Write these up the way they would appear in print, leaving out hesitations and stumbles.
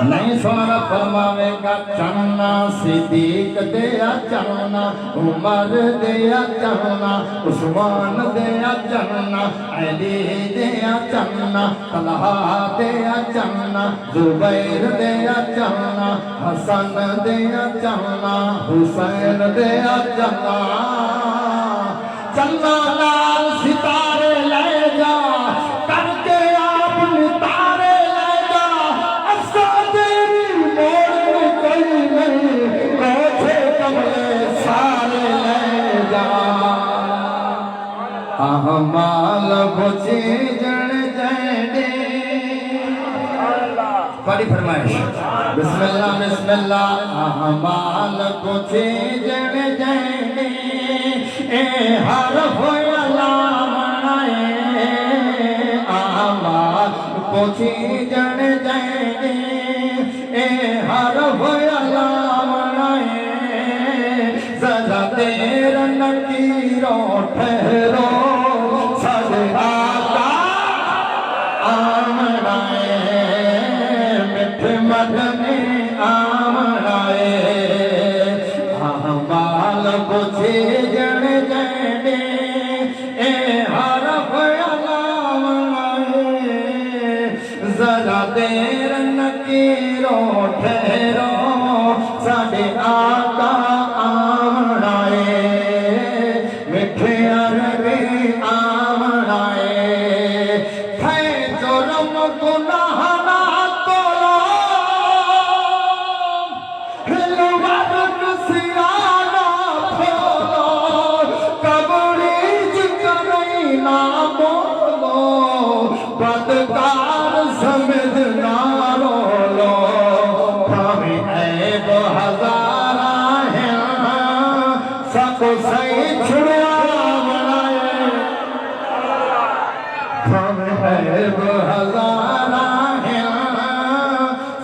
نہیں سونا فرماوے گا چلنا صدیق دیا چلنا عمر دیا چلنا عثمان دیا چلنا علی دیا چلنا طلحہ دیا چلنا زبیر دیا چلنا حسن دیا چلنا حسین دیا چلنا چلنا لال ستارے لے جا کر کے آپ نتارے لے جا افسا تیری موڑ میں کوئی نہیں کوچھے کملے سارے لے جا احمال بچی جن جینے پڑھی فرمائش بسم اللہ احمال بچی جن جینے اے حرف علام نائے آمال پوچھی جن جائے اے حرف علام نائے ذرا دیر نکیرو ٹھہرو سد آقا آمنائے مٹھ مدنی آمنائے آمال پوچھی جن ذرا دیر نکیرو ٹھہرو ساڈے آقا آمنائے مٹھے عربی آمنائے تھے جرم گناہ نہ تولو ہلوارن سیانا پھولو کبڑی جکرئی نہ بولو بدکار سمجھ نہ رولو ہمیں عیب ہزارہ ہیں سکو صحیح چھڑا بنائے ہمیں عیب ہزارہ ہیں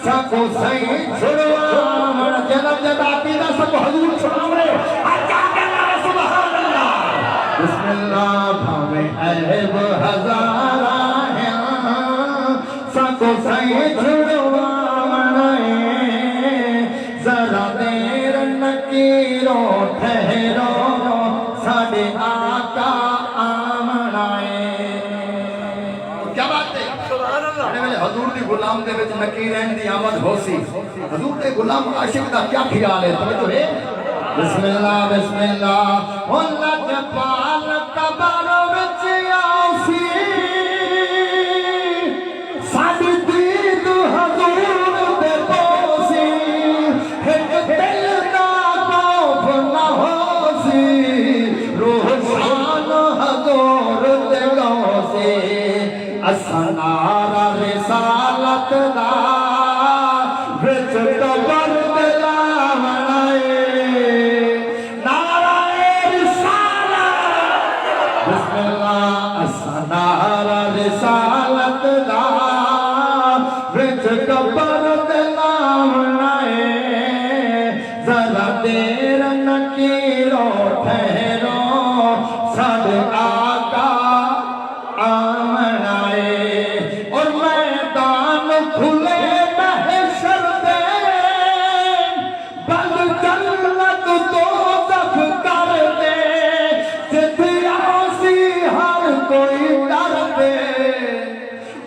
سکو صحیح چھڑا بنائے جنب جداتی دا سکو حضور چھڑا بنائے اچھا کہنا ہے سبحان اللہ بسم اللہ ہمیں عیب ہزارہ سکو صحیح چھڑوا منائے ذرا دیر نکیرو ٹھہرو ساڑے آقا آمنائے کیا بات ہے حضور دی غلام دے وچ نکیرین دی آمد ہو سی حضور دے غلام عاشق دا کیا خیال ہے توجہ ہے بسم اللہ اللہ جبال کبر وچ آسی اسنارا رسالت دا وچ قبر دلا منائے نعرہ رسالت بسم اللہ اسنارا رسالت دا وچ قبر دلا منائے ذرا دیر نکیرو ٹھہرو سد آقا آمنائے اور میدان کھلے محشر دے بل جنت دوزخ کر دے جتیاسی ہر کوئی ڈر دے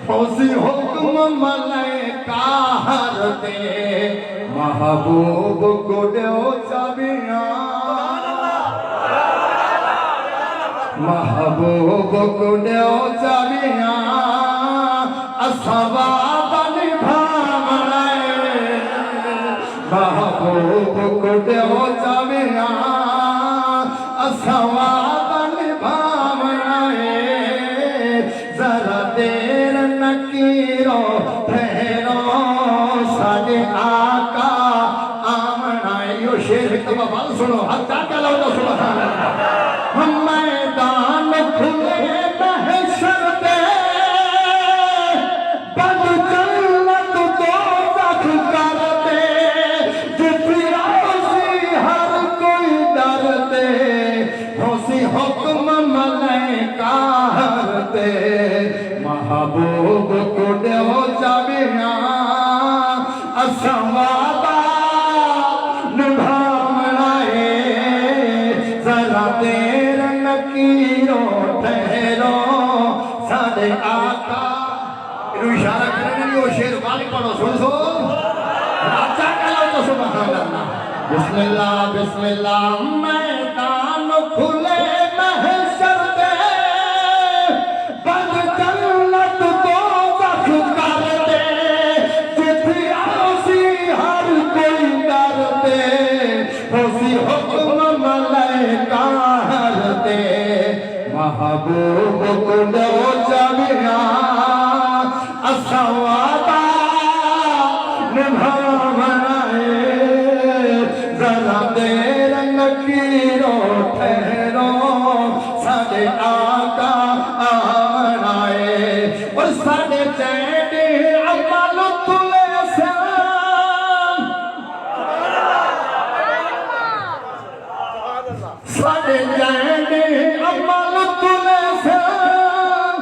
فوزی حکم ملائکہ ہر دے محبوب کو دیو چابیاں محبوب کو دیو چابیاں اسواب نبھا منائے محبوب کو دیو چابیاں اسواب نبھا منائے ذرا دیر نکیرو ٹھہرو ساڑے آقا آمنائے یو شیر حکمہ بال سنو حق جاکہ لو تو سبحان اللہ میدان کھلے محشر دے بد جنت دوزخ کر دے جتیاسی ہر کوئی ڈر دے ہوسی ہو اساں وعدہ نبھاونا ہے ذرا دیر نکیرو ٹھہرو ساڈے آقا انہوں اشارہ کرنے نہیں وہ شیر والی پڑھو سن سو راجہ کلو تو سبحان اللہ بسم اللہ میدان کھلے محشر دے بند جنت دوزخ کر دے جتھی آسی ہر کوئی کر دے اسی حکم ملائکہ ہر دے محبوب کو دو جمعہ اساں وعدہ نبھاونا ہے ذرا دیر نکیرو ٹھہرو ساڈے آقا آنا ہے اور ساڈے چینڈے عمل تلے سان ساڈے چینڈے عمل تلے سان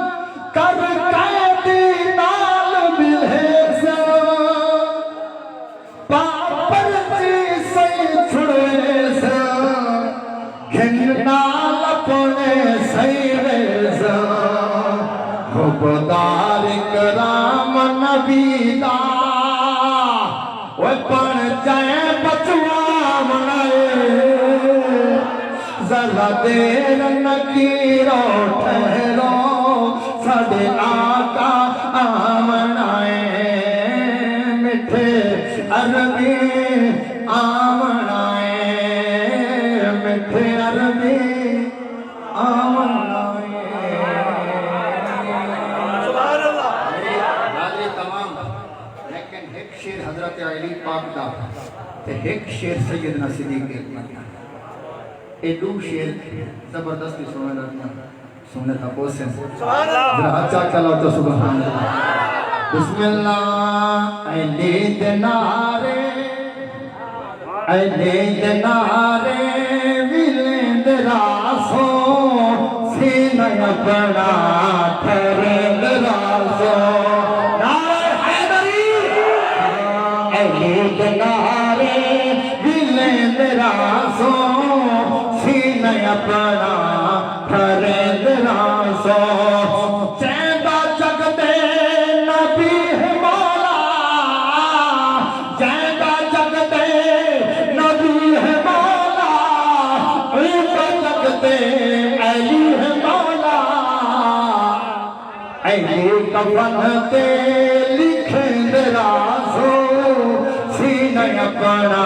کر قیدی نال ملے سان پاپر جی سی چھڑے سان گھن نال اپنے سیرے سان حبدار کرام نبی دا وہ پڑھ جائے بچوا منائے ذرا دیر نکیرو ٹھہرو ساڈے آقا آمنا ہے میٹھے عربی آمنا ہے میٹھے عربی آمنا ہے حاضر تمام لیکن ایک شیر حضرت علی پاک دا تے ایک شیر سیدنا صدیق اکبر دا اے دو شیر زبردستی سننے لگنا سننے تھا پوسن ذرا اچھا کلو تو سبحان اللہ بسم اللہ اے لید نارے ویلند راسو سینہ بڑا ٹھرند راسو نعرہ حیدری اے لید نارے ویلند راسو سینہ بڑا ٹھرند راسو چیندہ جگ دے نبی ہے مولا چیندہ جگ دے نبی ہے مولا عیدہ جگ دے علی ہے مولا علی کفن تے لکھیں درازو سینہ اپنا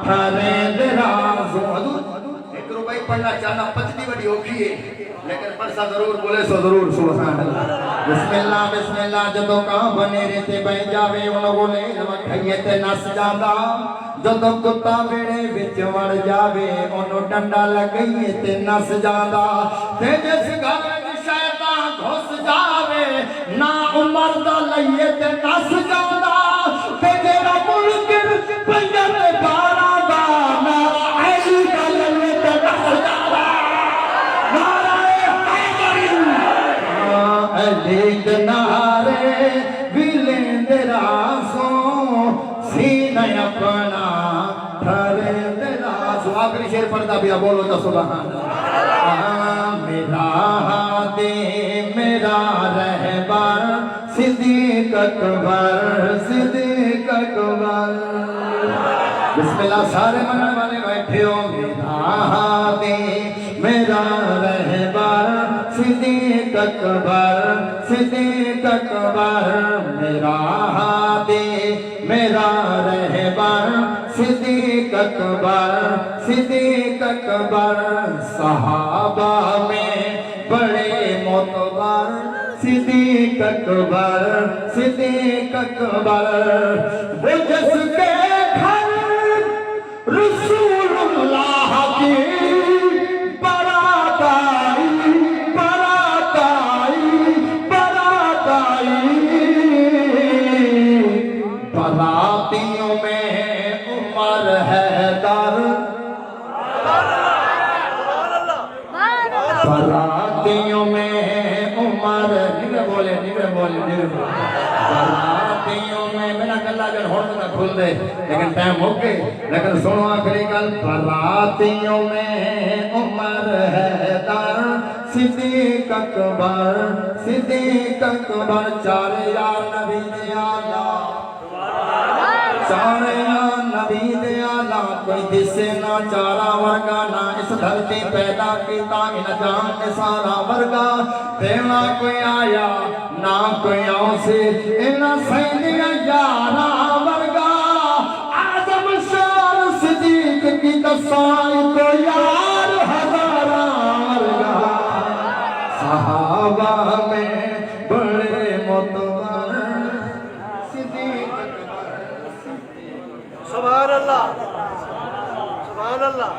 ٹھرند راسو ایک روپائی پڑھنا چاہنا پتنی بڑی ہوگی ہے لیکن پرسا ضرور بولے سو ضرور سبحان اللہ بسم اللہ جدو کہاں بنے رہتے بہ جاوے انہوں بولے وکھائیے تے نس جاندہ جدو کتا بیڑے وچ وڑ جاوے انہوں ڈنڈا لگئیے تے نس جاندہ تے جس گھر شیطان گھس جاوے نا عمر دا لئیے تے نس جاندہ تے جیرا ملکر پنجر بارا دا نارا علی دا لئیے تے نس جاندہ لید نارے ویلند راسو سینہ اپنا ٹھرند راسو آخری شیر پڑھتا بھی بولو تو سبحان اللہ میرا ہادی میرا رہبر صدیق اکبر صدیق اکبر بسم اللہ سارے منع والے بیٹھے ہو میرا ہادی میرا رہبر صدیق اکبر صدیق اکبر میرا ہادی میرا رہبر صدیق اکبر صدیق اکبر صحابہ میں بڑے معتبر صدیق اکبر صدیق اکبر وہ جس کے گھر رسول اللہ کی براتیوں میں عمر حیدر براتیوں میں عمر براتیوں میں میرا گلہ جو ہونے نہ کھل دے لیکن ٹائم ہو گئے لیکن سنو آخری گل براتیوں میں عمر حیدر صدیق اکبر چار یار نبی دے آلہ چار یار نبی دے آلہ کوئی دسے نہ چارا ورگا نہ اس دھرتی پیدا کیتا ان جان نے سارا ورگا دینا کوئی آیا نہ کوئی آؤں سے ان سینیاں یارا ورگا آدم شار صدیق کی دسائی تو یار ہزارہ ورگا صحابہ میں بڑے معتبر صدیق سبحان اللہ سبحان اللہ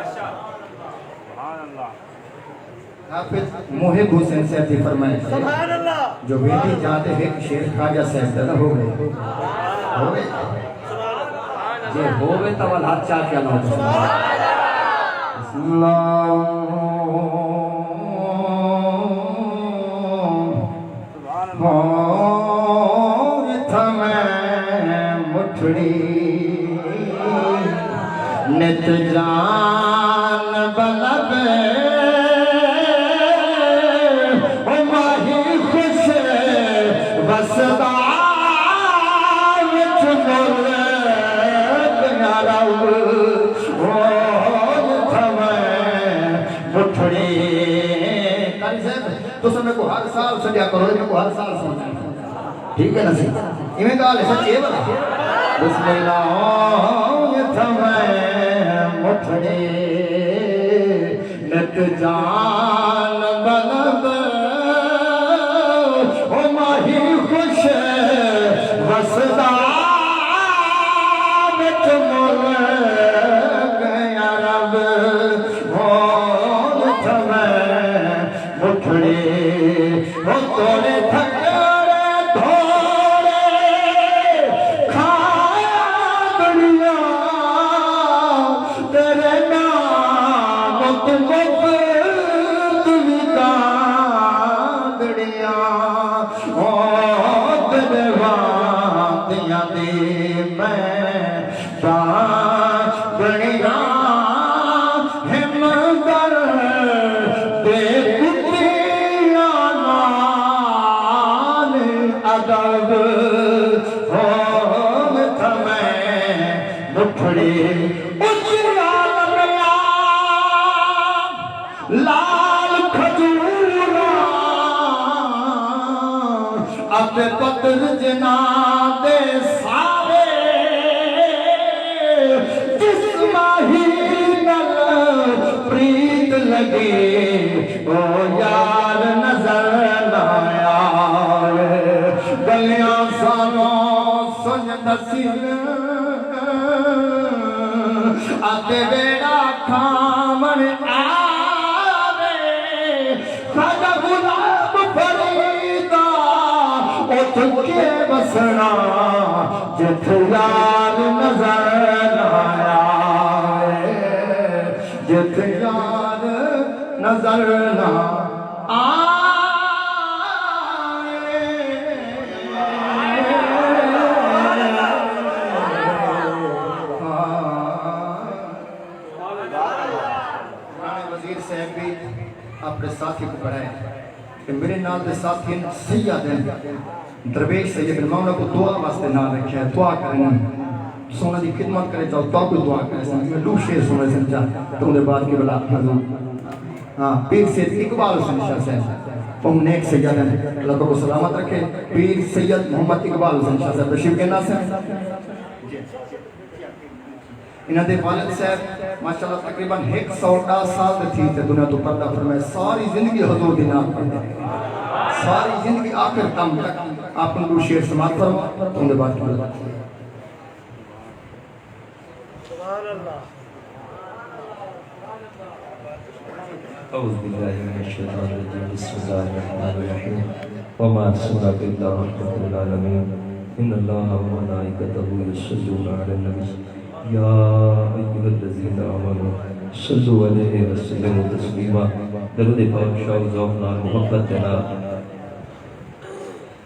حافظ محب حسین صاحب کی فرمائش ہے سبحان اللہ جو بیٹی جاتے ایک شیر خواجہ صاحب پیدا ہو گئے جی ہو گئے تو ہاتھ چاہ کیا نہ ہوتا بسم اللہ نت جان بلب ماہی خوش بسدا وچ مر گنارو مٹھڑی کاری صاحب تو سمیں کو ہر سال سجا کرو میں کو ہر سال سمجھا ٹھیک ہے نا سی ایمیں کہا لے سچی ہے بنا بسم اللہ مٹھڑے نت جان بلب او ماہی خوش وسدا مٹ مر گیا رب ہو مٹھڑے ہو توڑے تھکڑے دھوڑے کھایا دنیا تیرے نام تمہیں کاندڑیاں تیرے وادیاں دی میں بڑیاں ہمدر دے کتیاں نال ادب ہو تمہیں مٹھڑی لال کھجورا اب پتر جنا دے سارے جس ماہی نل پریت لگے او یار نظر نہ آئے گلیاں سانوں سن نصیب آتے بیڑا کھامن بسنا جت یار نظر نہ آئے جت یار نظر نہ آئے پرانے وزیر صاحب بھی اپنے ساتھی کو پڑھائے کہ میرے نال دے ساتھی سیاہ دیں درویش سید مولا کو دعا واسطے نہ رکھے دعا کریں سونا دی خدمت کرے چاہو تو کوئی دعا کرے میں لوگ شیر سونا سمجھا تو انہیں بعد کی بلا حضور ہاں پیر سید اقبال حسین شاہ صاحب ہم نیک سید ہیں اللہ کو سلامت رکھے پیر سید محمد اقبال حسین شاہ صاحب تشریف کے ناس ہیں انہاں دے والد صاحب ماشاءاللہ تقریباً 110 سال دے تھی تے دنیا تو پردہ فرمائے ساری زندگی حضور دی نام پڑھتے ساری زندگی آخر کام تک آپ ان کو شیر سماعت فرما تو انہیں بات کی بات سبحان اللہ اعوذ باللہ من الشیطان الرجیم بسم اللہ الرحمن الرحیم وما ارسلناک الا رحمۃ للعالمین ان اللہ وملائکتہ یصلون علی النبی یا ایھا الذین آمنوا صلوا علیہ وسلموا تسلیما درود پاک شاہ ذوق نال محبت دینا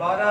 12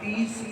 30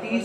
30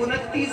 29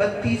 32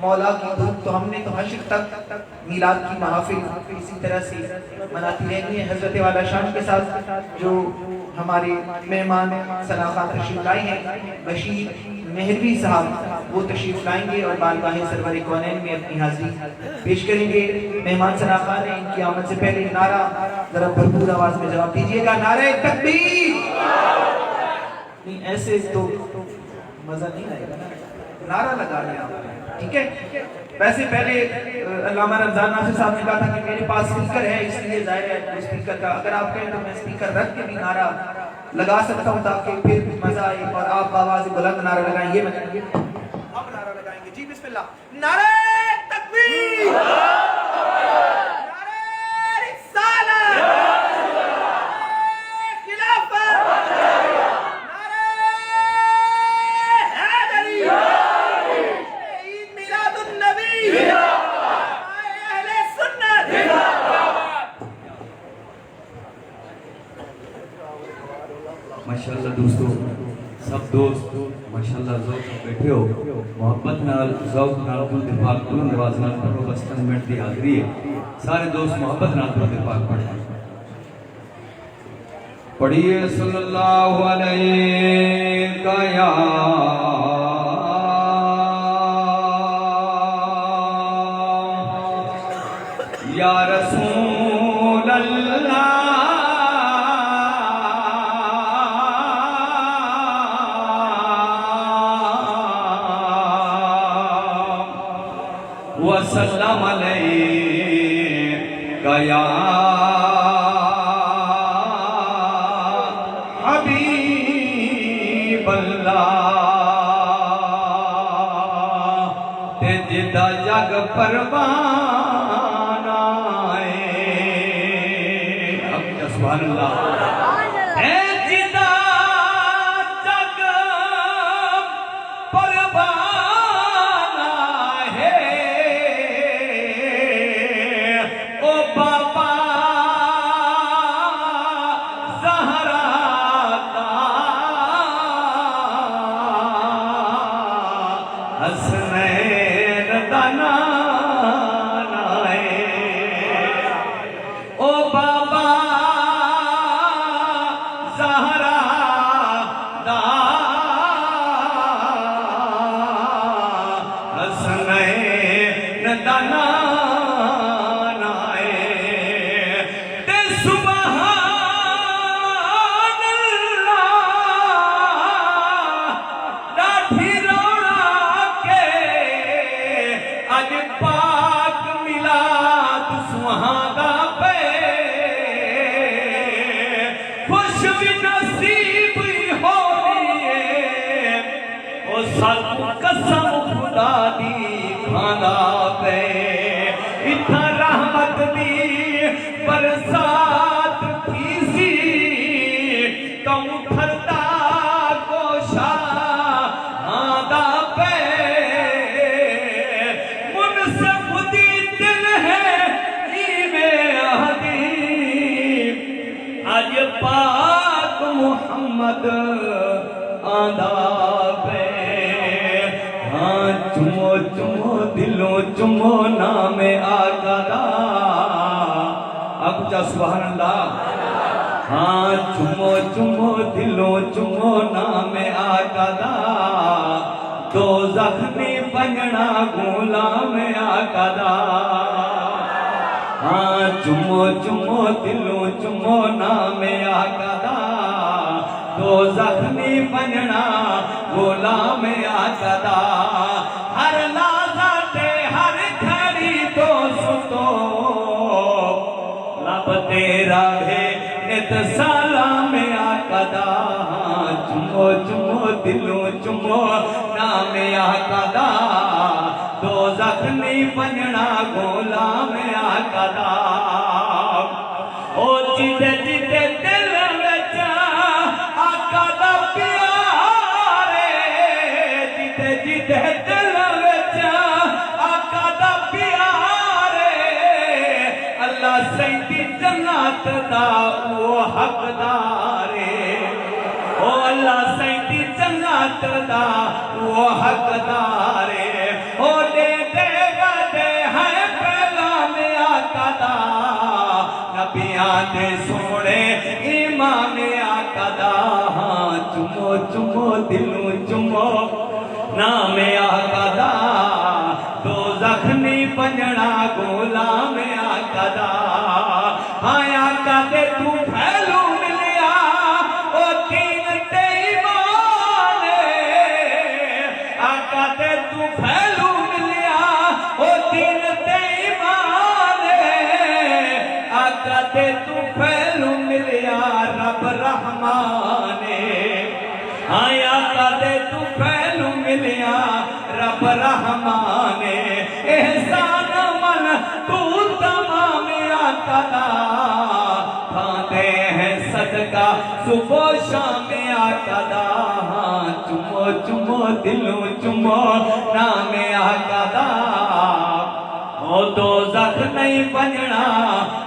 مولا کی دھوم تو ہم نے تو حشر تک میلاد کی محافل اسی طرح سے مناتی رہنی ہے. حضرت والا شان کے ساتھ جو ہمارے مہمان سناخان تشریف لائے ہیں بشیر مہروی صاحب وہ تشریف لائیں گے اور بارگاہ سرور کونین میں اپنی حاضری پیش کریں گے. مہمان سناخان ہیں، ان کی آمد سے پہلے نعرہ ذرا بھرپور آواز میں جواب دیجیے گا. نعرہ تکبیر. نہیں ایسے تو مزہ نہیں آئے گا، نعرہ لگا لیا آپ نے، ٹھیک ہے. ویسے پہلے علامہ رمضان ناصر صاحب نے کہا تھا کہ میرے پاس اسپیکر ہے، اس لیے ظاہر ہے اسپیکر کا اگر آپ کہیں تو میں اسپیکر رکھ کے بھی نعرہ لگا سکتا ہوں تاکہ پھر مزہ آئے اور آپ آواز بلند نعرہ لگائیں. یہ بتائیے اب نعرہ لگائیں گے. جی بسم اللہ. نعرہ تکبیر، نعرہ رسالت، نعرہ خلافت، نعرہ حیدری، عید میلاد النبی، اہل سنت. ماشاءاللہ دوستو، سب دوست ماشاءاللہ ذوق بیٹھے ہو، محبت نال ذوق نال درود پاک کو نواز نال پڑھو. بس 10 منٹ دی حاضری ہے، سارے دوست محبت نال درود پاک پڑھیں. پڑھیے صلی اللہ علیہ یا یا رسول اللہ وسلم علیہ یا حبیب اللہ تے جدا جگ پروانہ ہے. سبحان اللہ. اے جدا جگ پروانہ ہے او بابا زہرا دا حسنین دا نانا ہے او بابا زہرا دا حسنین دا نانا ہے. تے سبحان اللہ لاٹھی روڑا کے اج پاک میلاد سہاگا پہ خوش بھی نصیب ہوئی ہے او سب قسم خدا دی کھانا پہ. اتھا رحمت دی برسات تھی سی تم تھرتا کوشا آدھا پہ منصف دی دل ہے ایویں حدیب آج پاک محمد آدھا پہ. ہاں چمو چمو دلوں چمو نام آقا دا. آپ کچھ سبحان اللہ. ہاں چمو چمو دلوں چمو نام آقا دا. دوزخ نہیں بننا غلام آقا دا. ہاں چمو چمو دلوں چمو نام آقا دا. دوزخ نہیں بننا غلام آقا دا. ہر لحظہ تے ہر گھڑی دوستو لب تیرا ہے نت سلام آقا دا. چمو چمو دلوں چمو نام آقا دا. دوزخ نہیں بننا غلام آقا دا. او جیتے جیتے دل وچ آقا دا پیار ہے. جیتے جیتے دل وچ آقا دا پیار ہے. اللہ سیدی جنت دا وہ حقدار ہے. او اللہ سیدی جنت دا وہ حقدار ہے. او دے آقا دا نبیاں دے سونے امام آقا دا چمو چمو دلوں چمو نام آقا دا دوزخ نہیں بننا غلام آقا دا آقا دے تو پھیلو ملیا او دین تے ایمان آقا دے تو پھیلو ملیا او دین تے ایمان آقا دے تو پھیلو ملیا رب رحمان آقا دے تو پھیلو ملیا رب رحمان احسان من تو تمام آقا دا کھاندے ہیں صدقہ صبح شام آقا دا چمو چمو دلوں چمو نام آقا دا او دوزخ نہیں بننا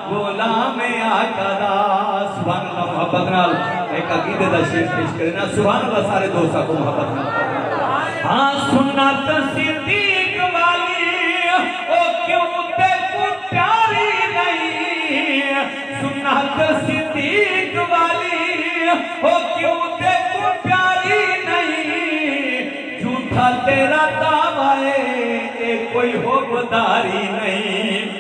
غلام آقا دا سبحان اللہ محبت نال ایک عقیدے دا شیخ پیش کرنا سبحان اللہ سارے دوستہ کو محبت نال سنت صدیق والی او کیوں تے کو پیاری نہیں سنت صدیق والی او کیوں تے کو پیاری نہیں جھوٹا تیرا دعوی اے کوئی حکمداری نہیں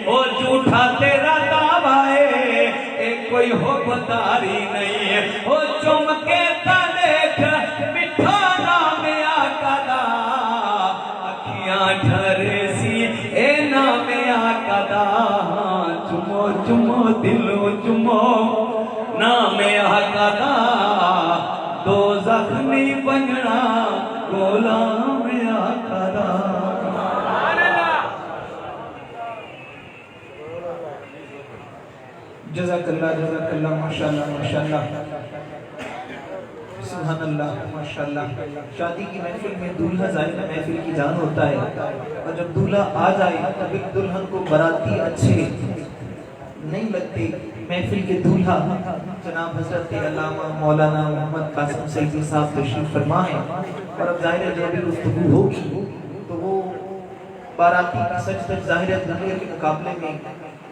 او جھوٹا تیرا دعوی اے کوئی حکمداری نہیں او چم کے دیکھ مٹھا نام آقا دا اکھیاں ڈھرے سی اے نام آقا دا چمو چمو دلوں چمو نام آقا دا دوزخ نہیں بننا غلام آقا دا جزاک اللہ ماشاءاللہ سبحان اللہ ماشاءاللہ شادی کی محفل میں دولہا ظاہر محفل کی جان ہوتا ہے اور جب دولہا آ جائے تب ایک دلہن کو باراتی اچھے نہیں لگتے محفل کے دولہا جناب حضرت علامہ مولانا محمد قاسم سیدی صاحب تشریف فرما ہیں اور اب ظاہر جب بھی گفتگو ہوگی تو وہ باراتی کی سچ سچ ظاہر دنیا کے مقابلے میں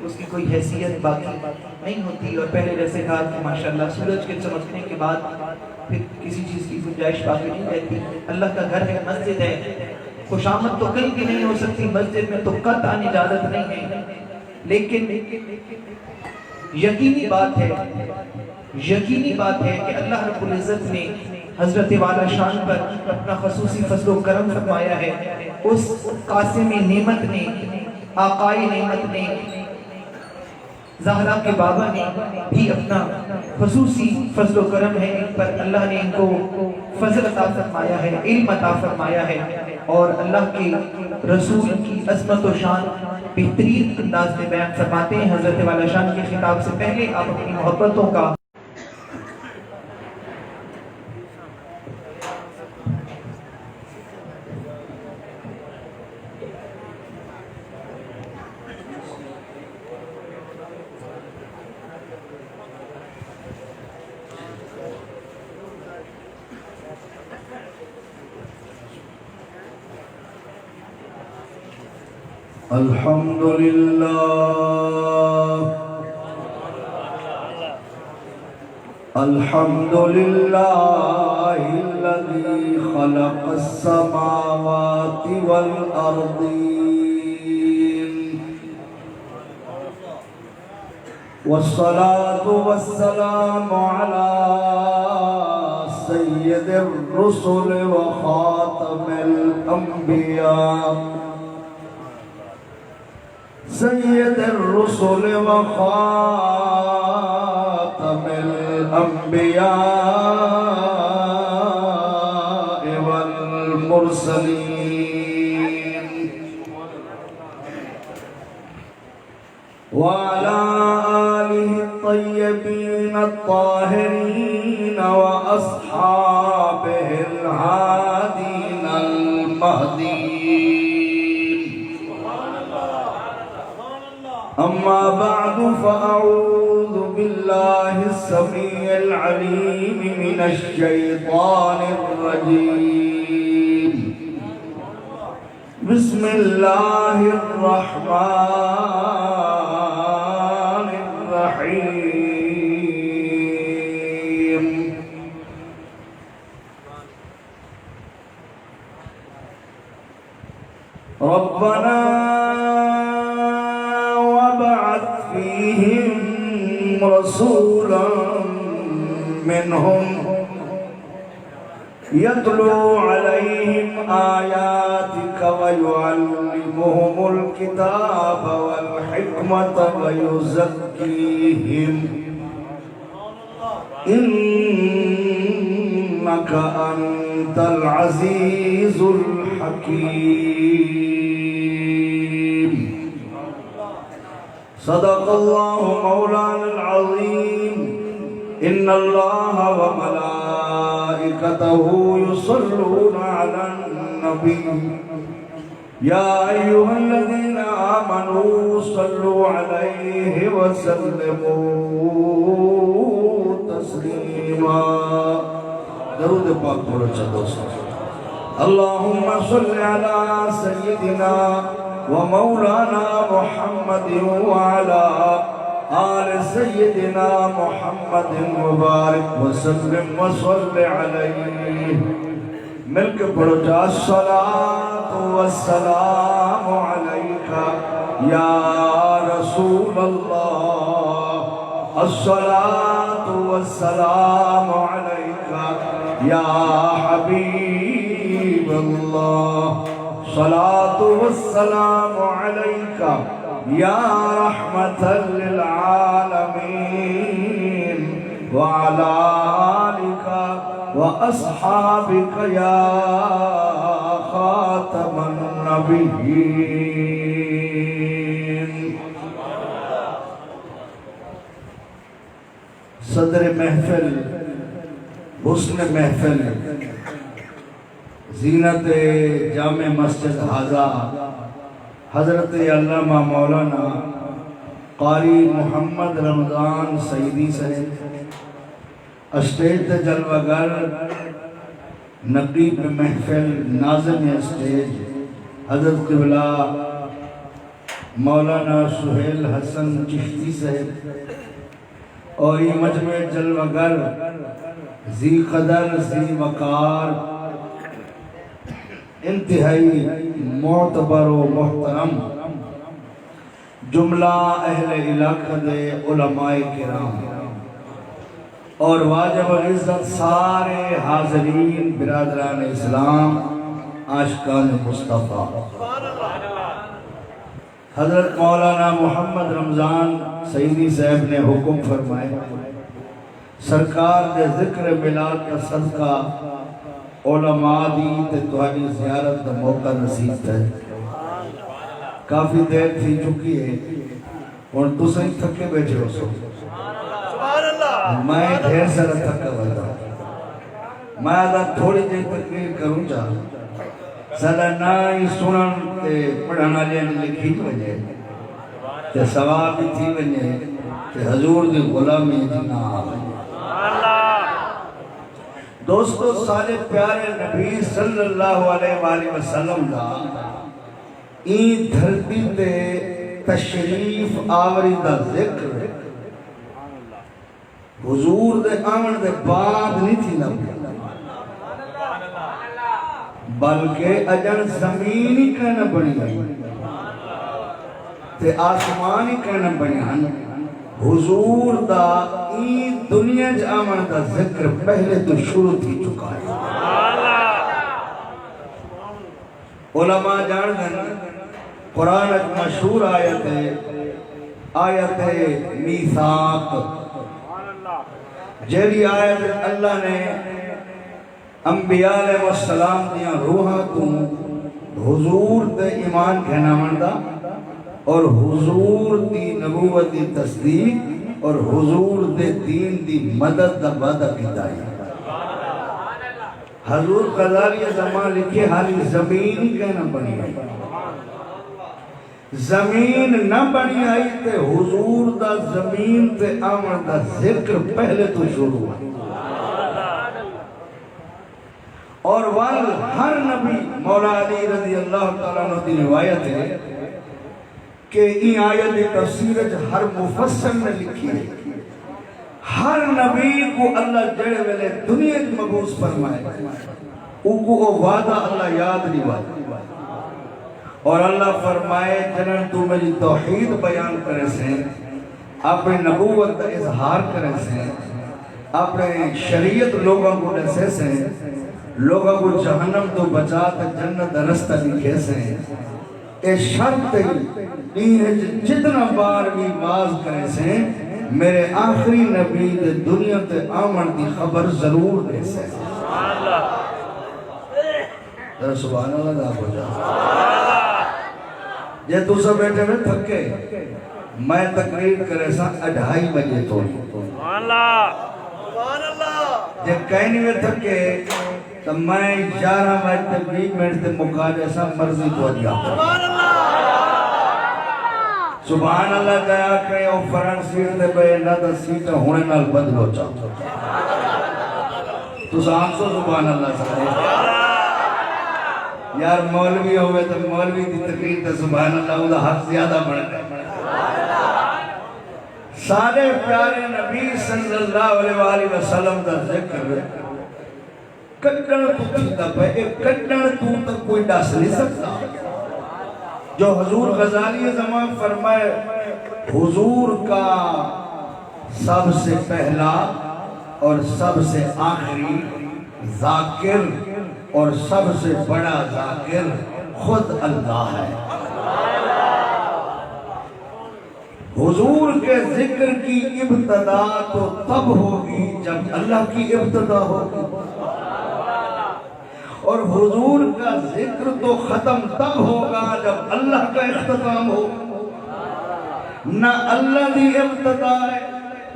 اس کی کوئی حیثیت باقی نہیں ہوتی اور پہلے جیسے کہا کہ ماشاءاللہ سورج کے چمکنے کے بعد پھر کسی چیز کی گنجائش باقی نہیں رہتی اللہ کا گھر ہے مسجد ہے خوشامد تو کہیں بھی نہیں ہو سکتی مسجد میں تو قطعاً اجازت نہیں ہے لیکن یقینی بات ہے کہ اللہ رب العزت نے حضرت والا شان پر اپنا خصوصی فضل و کرم فرمایا ہے اس قاسم نعمت نے آقائی نعمت نے زہرا کے بابا نے بھی اپنا خصوصی فضل و کرم ہے ان پر اللہ نے ان کو فضل عطا فرمایا ہے علم عطا فرمایا ہے اور اللہ کے رسول کی عظمت و شان بہترین انداز میں بیان فرماتے ہیں حضرت والا شان کے خطاب سے پہلے آپ اپنی محبتوں کا الحمد لله الحمد لله الذي خلق السماوات والأرضين والصلاة والسلام على سيد الرسل وخاتم الأنبياء سيد الرسل وخاتم الأنبياء والمرسلين وعلى آله الطيبين الطاهرين وأصحابه الهادين المهديين أما بعد فأعوذ بالله السميع العليم من الشيطان الرجيم بسم الله الرحمن ربنا وابعث فيهم رسولا منهم يتلو عليهم آياتك ويعلمهم الكتاب والحكمة ويزكيهم إنك أنت العزيز الحكيم صدق الله مولانا العظيم إن الله وملائكته يصلون على النبي يا أيها الذين آمنوا صلوا عليه وسلموا تسليما درود پاک پڑھو دوستو اللهم صل على سيدنا ومولانا محمد وعلى آل سيدنا محمد مبارك وسلم وصل عليه مل کے پڑھو جا الصلاة والسلام عليك يا رسول الله الصلاة والسلام عليك يا حبيب الله صلاة والسلام عليك يا رحمة للعالمين وعلى آلك وأصحابك يا خاتم النبيين صدر محفل حسن محفل زینت جامع مسجد حاضہ حضرت علامہ مولانا قاری محمد رمضان سیدی صاحب اسٹیج تے جلوہ گر نقیب محفل ناظم اسٹیج حضرت قبلہ مولانا سہیل حسن چشتی صاحب اور یہ مجمع جلوہ گر ذی قدر ذی وقار انتہائی معتبر و محترم جملہ اہل علاقہ دے علماء کرام اور واجب العزت سارے حاضرین برادران اسلام عاشقان مصطفیٰ حضرت مولانا محمد رمضان سیدی صاحب نے حکم فرمائے سرکار دے ذکر میلاد کا صدقہ علماء دی تے تہاڈی زیارت دا موقع نصیب ہے کافی دیر تھی چکی ہے اور تسیں تھکے بیٹھے ہو سو میں ڈھیر سارا تھکا بتا میں آدھا تھوڑی دیر تقریر کروں چاہ سادہ نہ ہی سنن تے پڑھانا لین لکھی وجہ تے ثواب بھی تھی وجہ تے حضور دی غلامی جنا آگئے دوستو سارے پیارے نبی صلی اللہ علیہ وآلہ وسلم دا این دھرتی تے تشریف آوری دا ذکر حضور دے آمن دے بعد نہیں تھی نبی بلکہ اجن زمین ہی کہنا بنی گئی تے آسمان ہی کہنا بنی ہن حضور دا این دنیا جامن دا ذکر پہلے تو شروع تھی چکا ہے علماء جان دن قرآن ایک مشہور آیت ہے میثاق جیلی آیت اللہ نے انبیاء علیہ السلام دیا روحہ کو حضور دے ایمان کہنا مندہ اور حضور دی نبوت دی تصدیق اور حضور دے دین دی مدد دا وعدہ کیتا ہے حضور قضالیہ زمان لکھے حالی زمین کہنا بنی ہے زمین نہ بنی آئی تے حضور دا زمین تے آمن دا ذکر پہلے تو شروع ہے اور وال ہر نبی مولا علی رضی اللہ تعالیٰ عنہ دی روایت ہے کہ این آیت تفسیر ہر مفسر نے لکھی ہے ہر نبی کو اللہ جڑے ویلے دنیا کی مبعوث فرمائے او کو وعدہ اللہ یاد نہیں وعدہ اور اللہ فرمائے جنن تو میری توحید بیان کرے سے اپنی نبوت کا اظہار کرے سے اپنے شریعت لوگوں کو دسے سے لوگوں کو جہنم تو بچا تے جنت رستہ لکھے سے اے شرط یہ جتنا بار بھی باز کرے سے میرے آخری نبی دے دنیا تے آمن دی خبر ضرور دے سے سبحان اللہ دا ہو جا یہ تو سب بیٹھے میں تھکے میں تقریر کرے سا 2:30 بجے تو جب کہیں میں تھکے تو میں 11 بجے 20 منٹ تے مکا جیسا مرضی تو دیا سبحان اللہ کہا کہ وہ فرنٹ سیٹ دے بے نہ تا سیٹ ہونے نال بدلو چاہتا تو سام سو سبحان اللہ سکتے یار مولوی ہوئے تو مولوی دی تقریر تے سبحان اللہ وہ حق زیادہ بڑھتا ہے سارے پیارے نبی صلی اللہ علیہ وآلہ وسلم دا ذکر کٹن تو کیتا پہ ایک کٹن تو تک کوئی ڈاس نہیں سکتا جو حضور غزالی زمان فرمائے حضور کا سب سے پہلا اور سب سے آخری ذاکر اور سب سے بڑا ذاکر خود اللہ ہے حضور کے ذکر کی ابتدا تو تب ہوگی جب اللہ کی ابتدا ہوگی اور حضور کا ذکر تو ختم تب ہوگا جب اللہ کا اختتام ہو نہ اللہ دی ابتدا ہے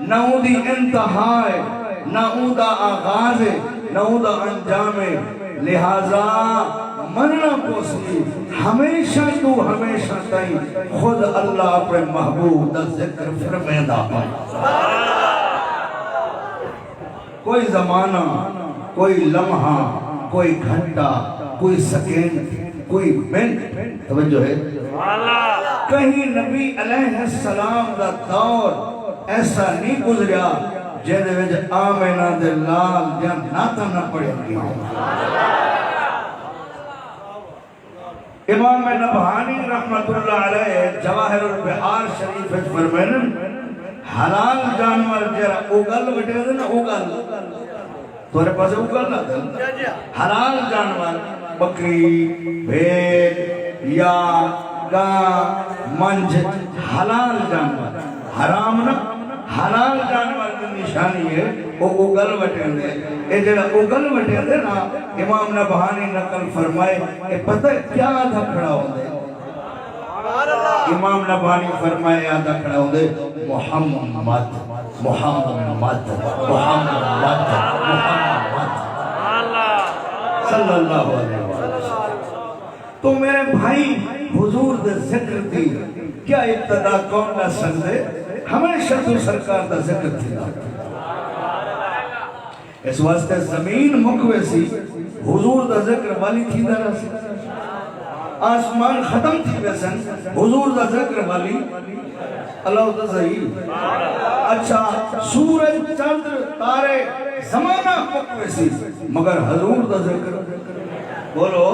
نہ او دی انتہا ہے نہ او دا آغاز ہے نہ او دا انجام ہے لہذا مننا پوسی ہمیشہ تو ہمیشہ تائیں خود اللہ اپنے محبوب دا ذکر فرمیدہ پائے کوئی زمانہ کوئی لمحہ کوئی گھنٹہ کوئی سیکنڈ کوئی منٹ توجہ ہے کہیں نبی علیہ السلام دا دور ایسا نہیں گزریا جیدے وجہ آمینہ دے لال جان ناتا نہ پڑے گیا امام نبہانی رحمت اللہ علیہ جواہر البحار شریف فرمائن حلال جانور جرا اگل بٹے دے نا اگل تمہارے پاس اگل نہ دے حلال جانور بکری بھیڑ یا گاں منج حلال جانور حرام نہ حلال جانور کی نشانی ہے وہ اگل بٹے دے اے جڑا اگل بٹے دے نا امام نبہانی نقل فرمائے کہ پتہ کیا آدھا کھڑا ہو دے امام نبہانی فرمائے آدھا کھڑا ہو دے محمد محمد محمد محمد صلی اللہ علیہ وسلم تو میرے بھائی حضور دے ذکر دی کیا ابتدا کون نہ سکتے ہمیشہ تو سرکار دا ذکر تھی اس واسطے زمین مکوے سی حضور دا ذکر والی تھی دا رسی آسمان ختم تھی ویسن حضور دا ذکر والی اللہ دا صحیح اچھا سورج چند تارے زمانہ مکوے سی مگر حضور دا ذکر بولو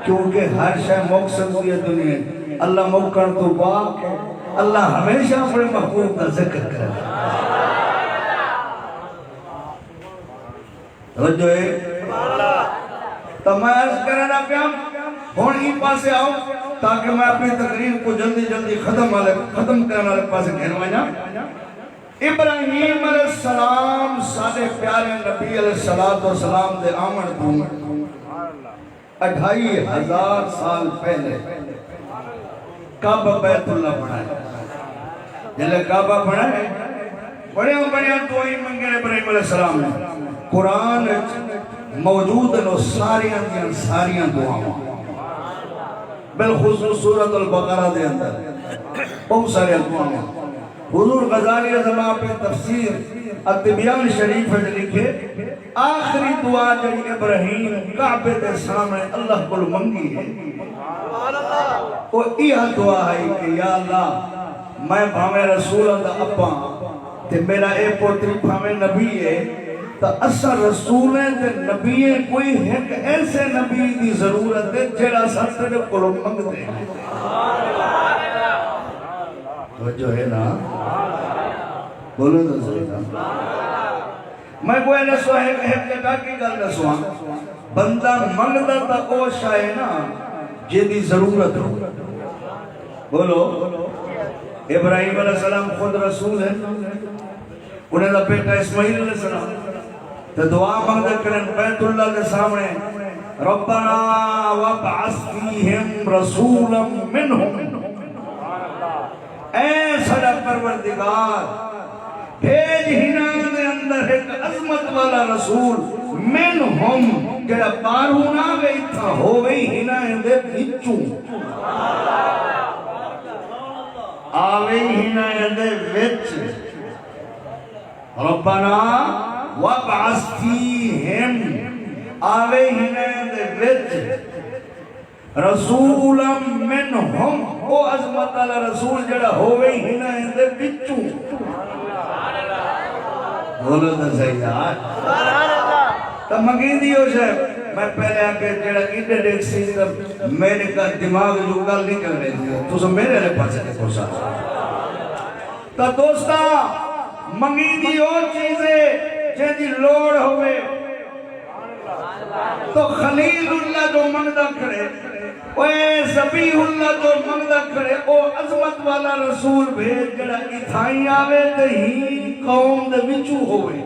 کیونکہ ہر شے مقصد ہوئی ہے دنیا اللہ مکر تو باق ہے اللہ ہمیشہ اپنے محبوب کا ذکر کرے توجہ ہے تو میں عرض کرنا پیام ہون ہی پاسے آؤ تاکہ میں اپنی تقریر کو جلدی جلدی ختم کرنے والے پاسے کہنوا جاؤں ابراہیم علیہ السلام سارے پیارے نبی علیہ السلام دے آمن دوں 2500 سال پہلے کعبہ بیت اللہ بنائے جلے کعبہ بنائے بڑے دعائیں منگے ابراہیم علیہ السلام نے قرآن موجود ہے ساریاں دعائیں بالخصوص سورۃ البقرہ دے اندر بہت سارے دعائیں حضور غزالی زمان پہ تفسیر التبیان شریف ہے لکھے آخری دعا جی ابراہیم کعبے دے سامنے اللہ کو منگی ہے وہ یہ دعا ہے کہ یا اللہ میں بھامے رسول دا اپا تے میرا اے پوتری بھامے نبی ہے تو اسا رسولیں تے نبی کوئی ایک ایسے نبی دی ضرورت ہے جڑا ساتھ کو منگتے ہیں جو ہے نا بولو تو صحیح نا میں کوئی نہ سو ایک جگہ کی گل نہ سو بندہ منگتا تا او شاہ نا جیدی ضرورت ہو بولو ابراہیم علیہ السلام خود رسول ہے انہیں دا بیٹا اسماعیل علیہ السلام تو دعا مانگتے کریں بیت اللہ کے سامنے ربنا وابعث فیہم رسولا منہم اے سڑا پروردگار بھیج ہنا دے اندر ایک عظمت والا رسول منہم جڑا بارہوں نہ گئی تھا ہو گئی ہنا دے بچوں آوے ہنا دے وچ ربنا وابعث فیہم آوے ہنا دے وچ رسولا منہم او عظمت والا رسول جڑا ہوئے ہی نہ اندے بچوں بولو تو صحیح یار تو مگی دیو شاید میں پہلے آکے جڑا ایڈے ڈیک سی میرے کا دماغ جو گل نہیں کر رہے تھے تو سب میرے لئے پاس ہے خوشا تو دوستا مگی دیو چیزیں جیدی لوڑ ہوئے تو خلیل اللہ جو منگدہ کرے اوے زبیح اللہ جو منگدہ کرے او عظمت والا رسول بھیج جڑا اتھائیں آوے تے ہی قوم دے وچو ہوئے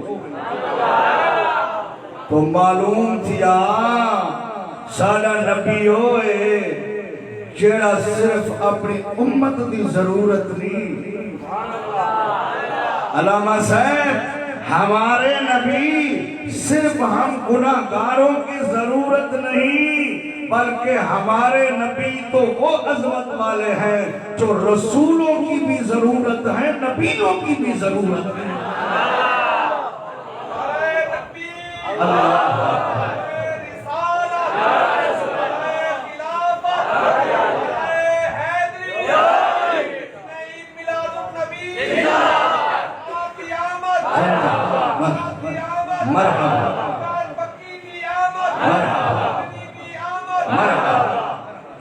تو معلوم تھیا سارا نبی ہوئے جڑا صرف اپنی امت دی ضرورت نہیں علامہ صاحب ہمارے نبی صرف ہم گناہگاروں کی ضرورت نہیں بلکہ ہمارے نبی تو وہ عظمت والے ہیں جو رسولوں کی بھی ضرورت ہے نبیوں کی بھی ضرورت ہے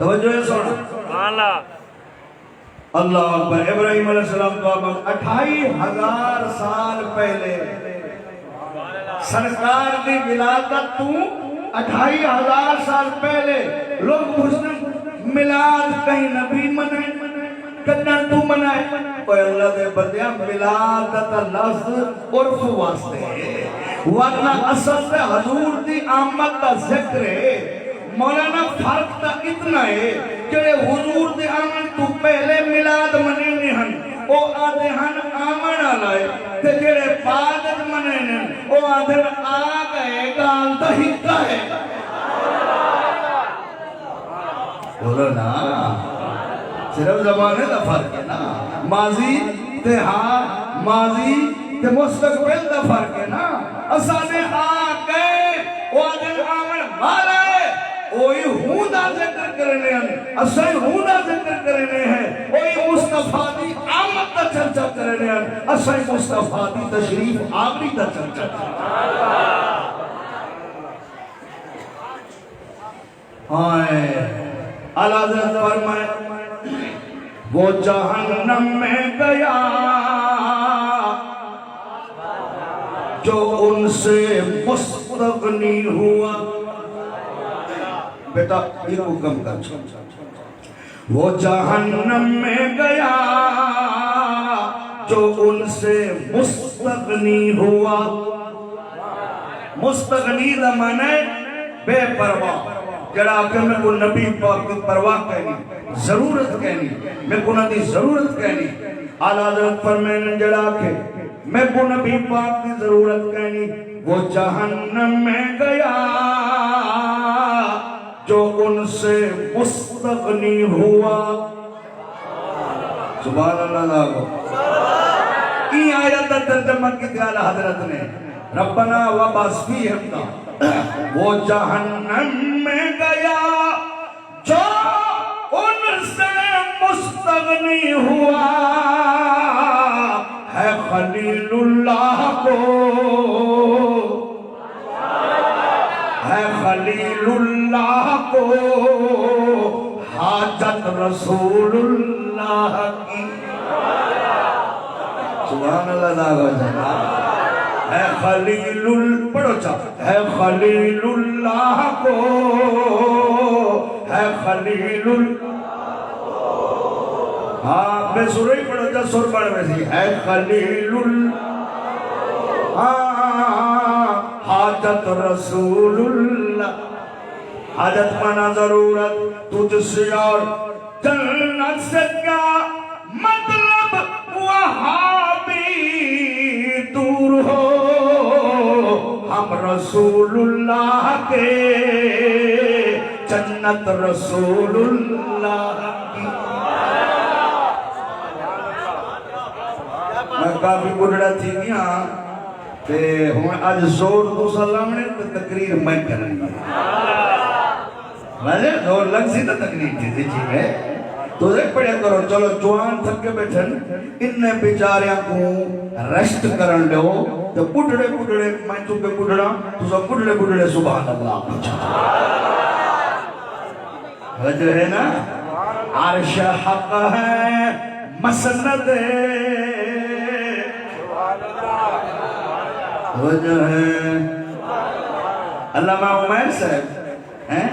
توجہ ہے سونا اللہ اکبر ابراہیم علیہ السلام دعا مانگ 28,000 سال پہلے سرکار دی ولادت تو 28,000 سال پہلے لوگ پوچھتے میلاد کہیں نبی منائے کدھر تو منائے کوئی اللہ دے بندیاں ولادت لفظ عرف واسطے ورنہ اصل سے حضور دی آمد کا ذکر ہے مولانا فرق تا اتنا ہے جڑے حضور دے آمن تو پہلے ملاد منے نہیں او آدھے ہن آمن آلائے تے جڑے بعدت منے نہیں او آدھے آگئے گال تا ہکا ہے بولو نا صرف زبانے دا فرق ہے نا ماضی تے ہاں ماضی تے مستقبل دا فرق ہے نا اسانے آگئے او آدھے آمن مالا اوہی ہوں دا ذکر کرنے ہیں اسائی ہوں دا ذکر کرنے ہیں اوہی مصطفیٰ دی آمد دا چرچا کرنے ہیں اسائی مصطفیٰ دی تشریف آگری دا چرچا کرنے ہیں اللہ حضرت فرمائے وہ جہنم میں گیا جو ان سے مستغنی ہوا بیٹا یہ حکم کر وہ جہنم میں گیا جو ان سے مستغنی ہوا مستغنی دا معنی بے پرواہ جڑا کہ میں کو نبی پاک کی پرواہ کہنی ضرورت کہنی میں کو نبی ضرورت کہنی اعلیٰ حضرت فرمائن جڑا کہ میں کو نبی پاک کی ضرورت کہنی وہ جہنم میں گیا جو ان سے مستغنی ہوا سبحان اللہ یہ آیت ترجمہ کی دیال حضرت نے ربنا وابعث فیہم وہ جہنم میں گیا جو ان سے مستغنی ہوا ہے خلیل اللہ کو ہے خلیل اللہ کو حاجت رسول اللہ کی. سبحان اللہ. ہے خلیل پڑھو چاہ ہے خلیل اللہ کو ہے خلیل ہاں بے سورئی پڑھو چاہ سور پڑھ میں سی ہے خلیل حاجت رسول اللہ. حاجت مانا ضرورت تجھ سے اور جنت سے کیا مطلب وہاں بھی دور ہو ہم رسول اللہ کے جنت رسول اللہ کی. میں کافی بڑھڑا تھی گیا تے ہوں آج زور تو سلام نے تقریر میں کریں گا. مجھے زور لگ سی تو تقریر تھی تھی میں تو دیکھ پڑھے کرو. چلو جوان تھک کے بیٹھن انہیں بیچاریاں کو رشت کرن لو تو بڑھڑے بڑھڑے میں تو پہ بڑھڑا تو سب بڑھڑے بڑھڑے سبحان اللہ پوچھا. وجہ ہے نا عرش حق ہے مسند وجہ ہے. علامہ عمیر صاحب ہیں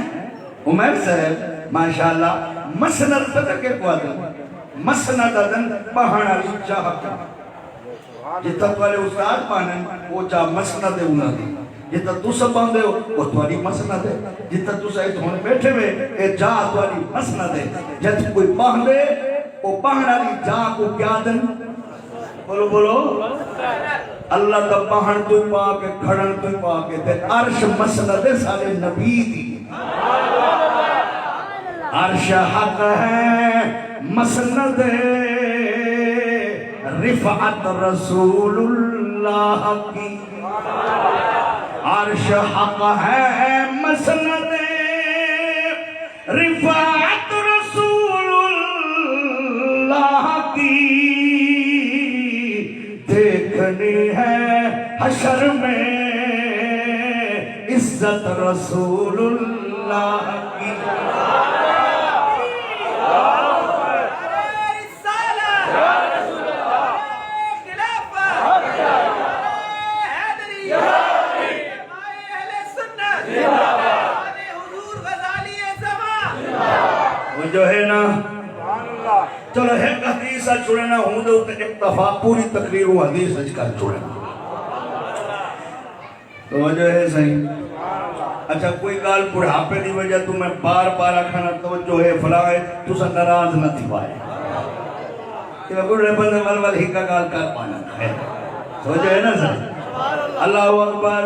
عمیر صاحب ماشاءاللہ مسند پتہ کے کو آدم مسند آدم بہانا لی چاہت جتا توالے استاد پانن وہ چاہ مسند انہا دی. جتا تو سب باندھے ہو وہ توالی مسند ہے. جتا تو سائیت ہونے بیٹھے ہوئے اے جاہ توالی مسند ہے. جت کوئی باندھے وہ بہانا لی جاہ کو کیا دن بولو بولو اللہ دا بہن تو پاکے کھڑن تو پاکے تے عرش مسند سارے نبی دی. عرش حق ہے مسند رفعت رسول اللہ کی. عرش حق ہے مسند رفعت رسول اللہ کی. دیکھنی ہے حشر میں عزت رسول اللہ کی. جو ہے نا چلو ایک حدیثہ چھوڑنا ہوں دے اتنے اکتفا پوری تقریر ہوں حدیث اج کر چھوڑنا تو وجہ ہے صحیح. اچھا کوئی گال بڑھاپے دی وجہ تو میں بار بار کھانا توجہ ہے فلائے تو سا نراز نہ تھی پائے کہ میں بڑھے بندے مل ہی کا گال کر پانا ہے. تو وجہ ہے نا صحیح. اللہ اکبر.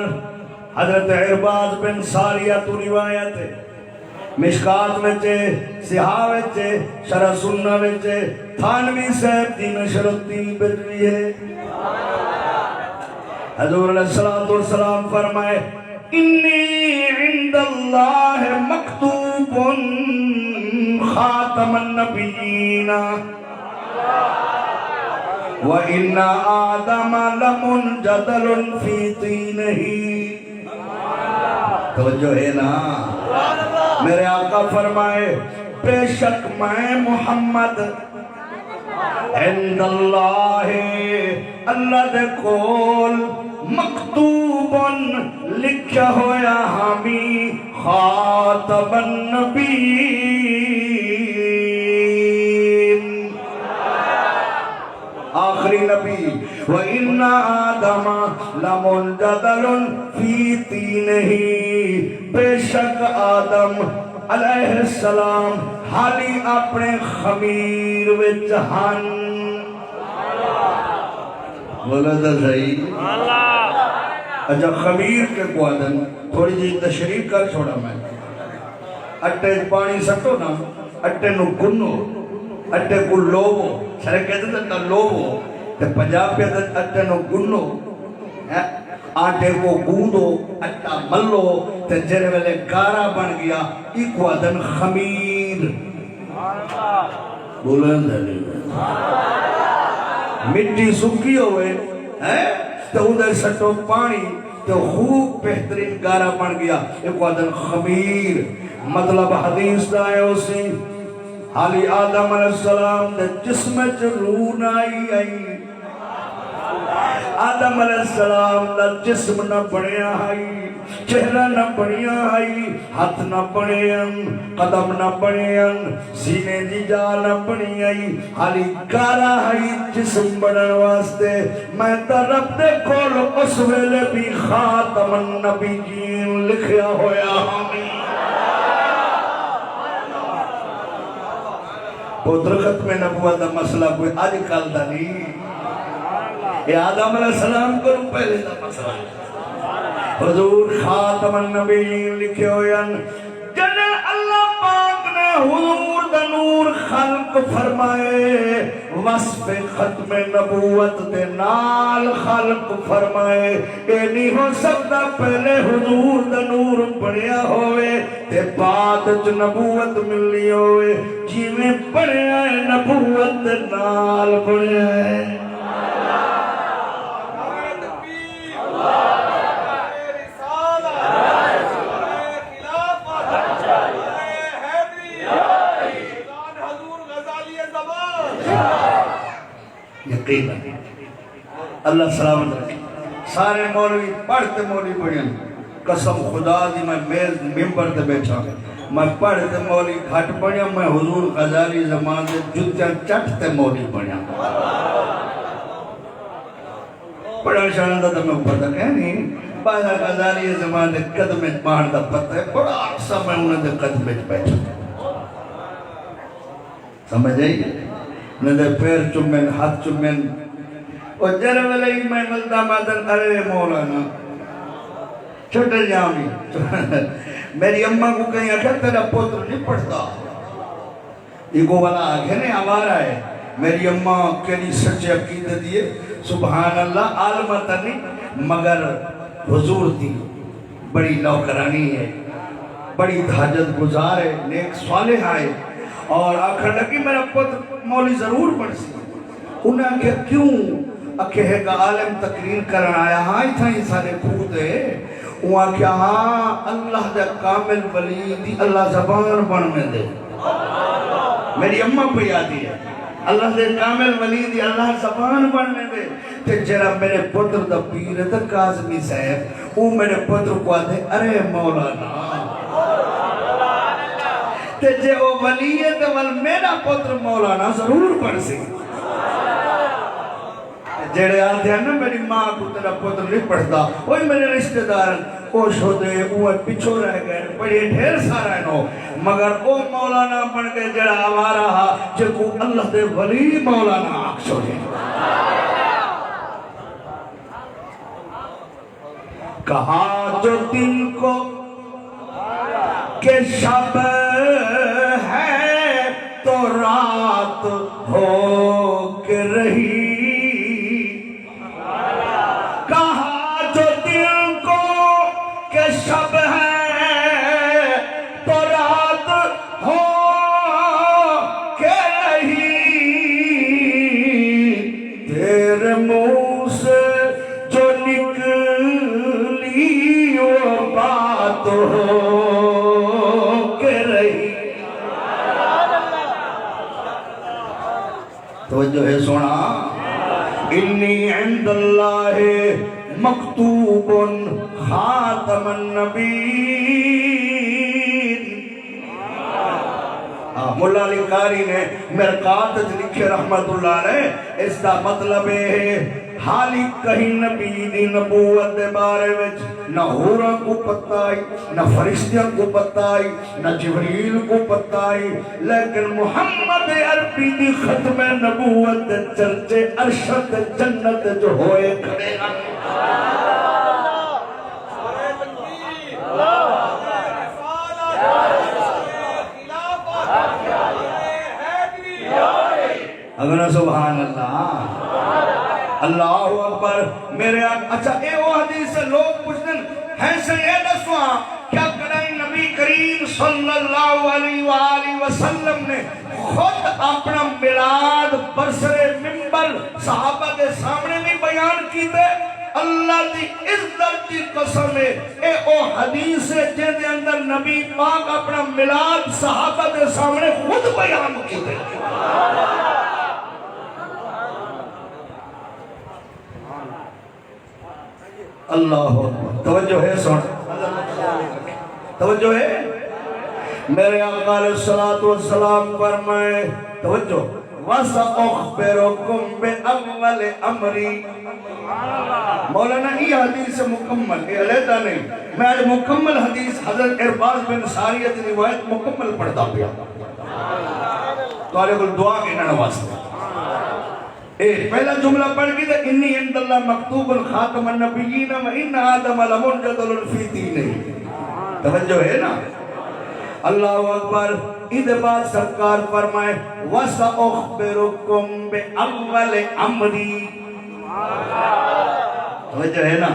حضرت عرباز بن ساریہ تو روایت ہے مشکات میں چے سیہا میں چے شرح سننا میں چے تھانوی صاحب دی نشرتی بدوی ہے. حضور علیہ السلام فرمائے انی عند اللہ مکتوب خاتم النبیین وَإِنَّ آدَمَ لَمُنْجَدَلٌ فِي طِينِهِ. توجہ ہے نا میرے آقا فرمائے بے شک میں محمد عند اللہ اللہ دے کول مکتوبن لکھا ہویا ہمی خاتم النبیین. آخری نبی وَإِنَّ آدَمَ لَمُنْجَدَلٌ فِي طِينِهِ. بے شک آدم علیہ السلام حالی اپنے خمیر وچ ہن. بولا تھا صحیح. اچھا خمیر کے کو آدم تھوڑی جی تشریح کر چھوڑا میں. اٹھے پانی سٹو نا اٹھے نو گنو اٹھے کو لوبو سارے کہتے تھا لوبو تے پنجاب پہ اٹھے نو گنو آٹے کو گوندو اٹھا ملو تے جرے ویلے گارا بن گیا ایک وادن خمیر. بولن دلی مٹی سکی ہوئے تو ادھر سٹو پانی تو خوب بہترین گارا بن گیا. ایک وادن خمیر مطلب حدیث دا ہے اسی حالی آدم علیہ السلام دے جسم روح نہ آئی. آدم علیہ السلام دا جسم نہ بنیا آئی, چہرہ نہ بنیا آئی, ہاتھ نہ بنے قدم نہ بنے سینے دی جا نہ بنی آئی, حالی گارا آئی جسم بنن واسطے. میں تا رب دے کول اس ویلے بھی خاتم النبیین لکھیا ہویا ہمیں. پتر ختم نبوت دا مسئلہ کوئی آج کل دا نہیں, یہ آدم علیہ السلام کو پہلے دا مسئلہ. حضور خاتم النبیین لکھے ہوئے جنہیں اللہ پاک نے حضور دا نور خلق فرمائے, وصف ختم نبوت دے نال خلق فرمائے. اے نہیں ہو سکتا پہلے حضور دا نور بڑھیا ہوئے تے بعد جو نبوت ملی ہوئے. جی میں بڑھیا ہے نبوت دے نال بڑھیا ہے. یقین اللہ سلامت رکھے. سارے مولوی پڑھتے مولوی بڑھیں, قسم خدا دی میں ممبر تے بیٹھا میں پڑھتے مولوی گھٹ بڑھیں, میں حضور غزالی زمان دے جتیاں چٹتے مولوی بڑھیں. بڑا شاندہ تا میں پتہ کہنی بازا غزالی زمان دے قدمیں باندھ دا پتہ ہے, بڑا عرصہ میں انہیں دے قدمیں بیٹھا. سمجھ آئی انہیں دے پیر چمین ہاتھ چمین اور جرے والے ہی میں ملتا مادن ارے مولانا چھوٹے جامی. میری اممہ کو کہیں آکھا تیرا پوتر نہیں پڑھتا, یہ کو والا آگے نہیں آوارا ہے. میری اممہ کے لیے سچے عقیدہ دیئے سبحان اللہ عالمتا نہیں مگر حضور دی بڑی نوکرانی ہے, بڑی دھاجت گزار ہے, نیک صالح آئے. اور آخر لگی میرا پتر مولی ضرور پڑھ سی. انہیں کہ کیوں اکھے گا عالم تقریر کرن آیا, ہاں ہی تھا انسانے خود ہے. وہاں کہ ہاں اللہ دے کامل ولی دی اللہ زبان بن میں دے. میری اممہ پہ یادی ہے اللہ دے کامل ولی دی اللہ زبان بن میں دے. تے جرا میرے پتر دا پیر دا کاظمی صاحب وہ میرے پتر کو آدھے ارے مولانا تے جے او ولی ہے تے ول میرا پتر مولانا ضرور پڑھ سی. جڑے آتے ہیں نا میری ماں کو تیرا پتر نہیں پڑھتا, وہی میرے رشتہ دار اوش ہو دے وہ پچھو رہ گئے بڑی ڈھیر سارا انہوں, مگر او مولانا بن کے جڑا آوا رہا جے کو اللہ دے ولی مولانا آکشو دے. کہا جو دل کو کہ شب ہے تو رات ہو کے رہی, کہا جو دل کو کہ شب ہے تو رات ہو کے رہی, تیرے منہ سے جو نکلی وہ بات ہو کے رہی. توجہ ہے سونا, انی عند اللہ مکتوب خاتم النبیین. مولا علی قاری نے مرقات لکھے رحمت اللہ علیہ, اس دا مطلب ہے حالی کہیں نبی دی نبوت دے بارے وچ نہ حوراں کو پتہ آئی, نہ فرشتیاں کو پتہ آئی, نہ جبریل کو پتہ آئی, لیکن محمد عربی دی ختم نبوت دے چرچے ارشد جنت جو ہوئے کھڑے ہیں. اگر سبحان اللہ اللہ اکبر. میرے اچھا اے وہ حدیث سے لوگ پوچھتے ہیں سے یہ دسواں کیا کرائی نبی کریم صلی اللہ علیہ وآلہ وسلم نے خود اپنا میلاد برسر ممبر صحابہ کے سامنے بھی بیان کی دے. اللہ دی عزت دی قسم ہے اے او حدیث ہے جن دے اندر نبی پاک اپنا میلاد صحابہ دے سامنے خود بیان کیتے اللہ اکبر توجہ ہے سن توجہ ہے میرے آقا علیہ الصلوۃ والسلام فرمائے توجہ وَسَأُخْبِرُكُمْ بِأَوَّلِ أَمْرِي مولانا یہ حدیث مکمل ہے علیحدہ نہیں میں آج مکمل حدیث حضرت ارباز بن ساریہ کی روایت مکمل پڑھتا پیا تو آلے کو دعا کے نواستے پہلا جملہ پڑھ گئی تھا انی عند اللہ مکتوب خاتم النبیین و ان آدم لمنجدل فی دینہ توجہ ہے نا اللہ اکبر ادھے بعد سرکار فرمائے وَسَأُخْبِرُكُمْ بِأَوَّلِ أَمْرِي توجہ ہے نا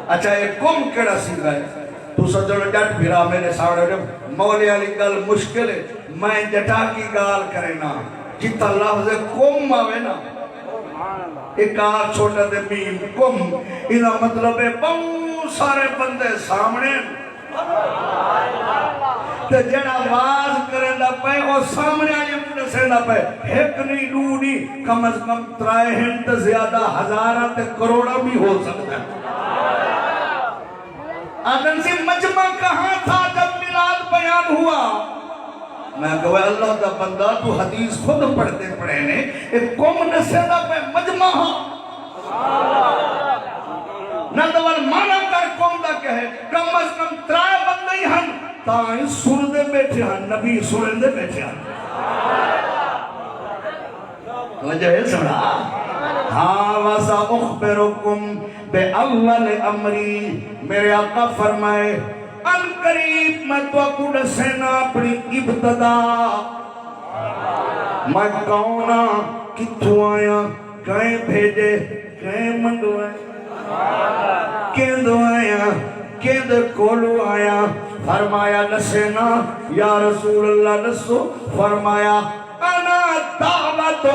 اچھا ایک کم کڑا سیدھا ہے تو سجڑ ڈٹ پھرا میرے ساڑھے مولی علی گل مشکل ہے میں جٹا کی گال کرنا جتا لفظ کم آوے نا ایک آر چھوٹا دے میم کم انہا مطلب ہے بہت سارے بندے سامنے تے جڑا آواز کرندا پے او سامنے آئے دسندا پے ایک نہیں دو نہیں کم از کم ترائے ہیں تے زیادہ ہزاراں تے کروڑاں بھی ہو سکتا ہے آدم سے مجمع کہاں تھا جب میلاد بیان ہوا میں کہا اللہ دا بندہ تو حدیث خود پڑھتے پڑھے نے ایک قوم نسیدہ پہ مجمع نندوال مانا کر قوم دا کہے کم از کم ترائے بندے ہی ہن تائیں سردے بیٹھے ہن نبی سرندے بیٹھے ہن وجہ ہے سمڑا ہاں وَسَا اُخْبِرُكُمْ بِأَوَّلِ أَمْرِي میرے آقا فرمائے ان قریب میں تو اکو ڈسینا اپنی ابتدا میں کونا کتھو آیا کہیں بھیجے کہیں منگوائے کہیں دو آیا کہیں دو کولو آیا فرمایا نسینا یا رسول اللہ نسو فرمایا انا دعوت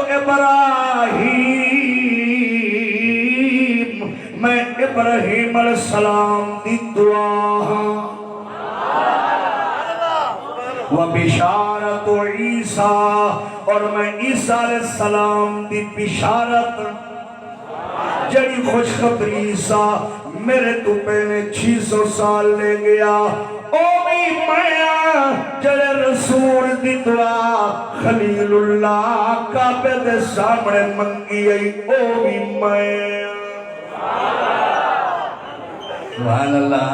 ابراہیم میں ابراہیم علیہ السلام دی دعا وبشارت عیسیٰ اور میں عیسیٰ علیہ السلام دی بشارت جڑی خوشخبری عیسیٰ میرے تو پہلے 600 سال لے گیا او بھی میں جڑے رسول دی دعا خلیل اللہ کعبے دے سامنے منگی گئی او بھی میں سبحان اللہ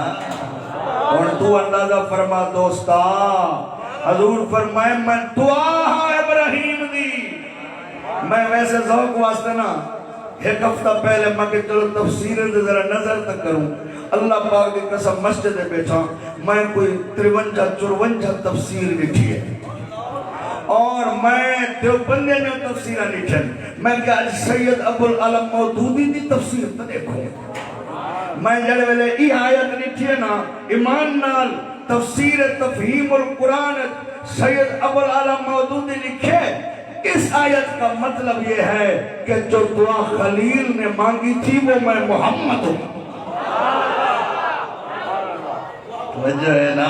اور تو اندازہ فرما دوستا حضور فرمائے میں دعا ہاں ابراہیم دی میں ویسے ذوق واسطے نا ایک ہفتہ پہلے میں کہ چلو تفسیر دے ذرا نظر تک کروں اللہ پاک کی قسم مسجد بیٹھا میں کوئی 53-54 تفسیر لکھی ہے اور میں دیوبندے میں تفسیرہ لکھن میں کہ سید ابو العلم مودودی دی تفسیر تو دیکھوں میں جڑے ویلے ای آیت لکھی ہے نا ایمان نال تفسیر تفہیم القرآن سید ابو العلم مودودی لکھے اس آیت کا مطلب یہ ہے کہ جو دعا خلیل نے مانگی تھی وہ میں محمد ہوں وجہ ہے نا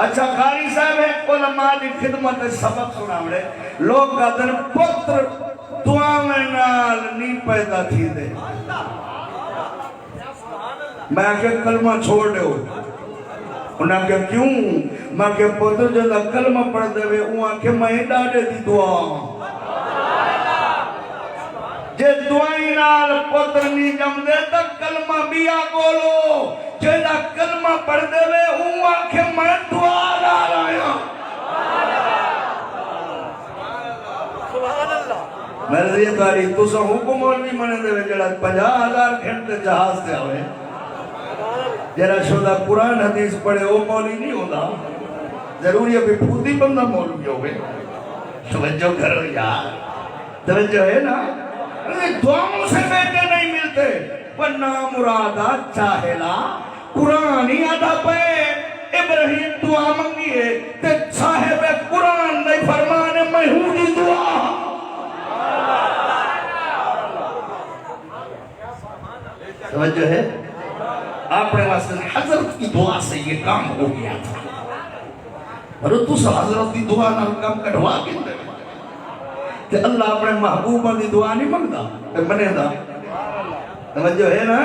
اچھا قاری صاحب ہے علماء دی خدمت سبق سنا مڑے لوگ کا دن پتر دعا میں نال نہیں پیدا تھی دے میں کہ کلمہ چھوڑ دے ہو انہاں کہ کیوں میں کہ پتر جو دا کلمہ پڑھ دے ہوئے انہاں کہ میں ڈاڑے دی دعا جے دعائیں نال پتر نہیں جم دے تا کلمہ بیا گولو جے دا کلمہ پڑھ دے ہوئے انہاں کہ میں دعا ڈال آیا مرضی تاری تو سا حکم اور بھی منے دے ہوئے جڑا 50,000 گھنٹے جہاز دے ہوئے جرا شدہ قرآن حدیث پڑھے وہ مولی نہیں ہوتا ضروری ابھی پھوتی بندہ مولوی ہوئے توجہ کرو یار توجہ ہے نا دعاوں سے بیٹے نہیں ملتے ورنہ مرادہ چاہلا قرآن ہی آدھا پہ ابراہیم دعا منگی ہے تے صاحب قرآن نہیں فرمانے محمودی دعا توجہ ہے اپنے واسطے حضرت کی دعا سے یہ کام ہو گیا تھا اور تو حضرت کی دعا نال کام کٹوا کے دے کہ اللہ اپنے محبوبہ دی دعا نہیں منگتا کہ منے دا توجہ ہے نا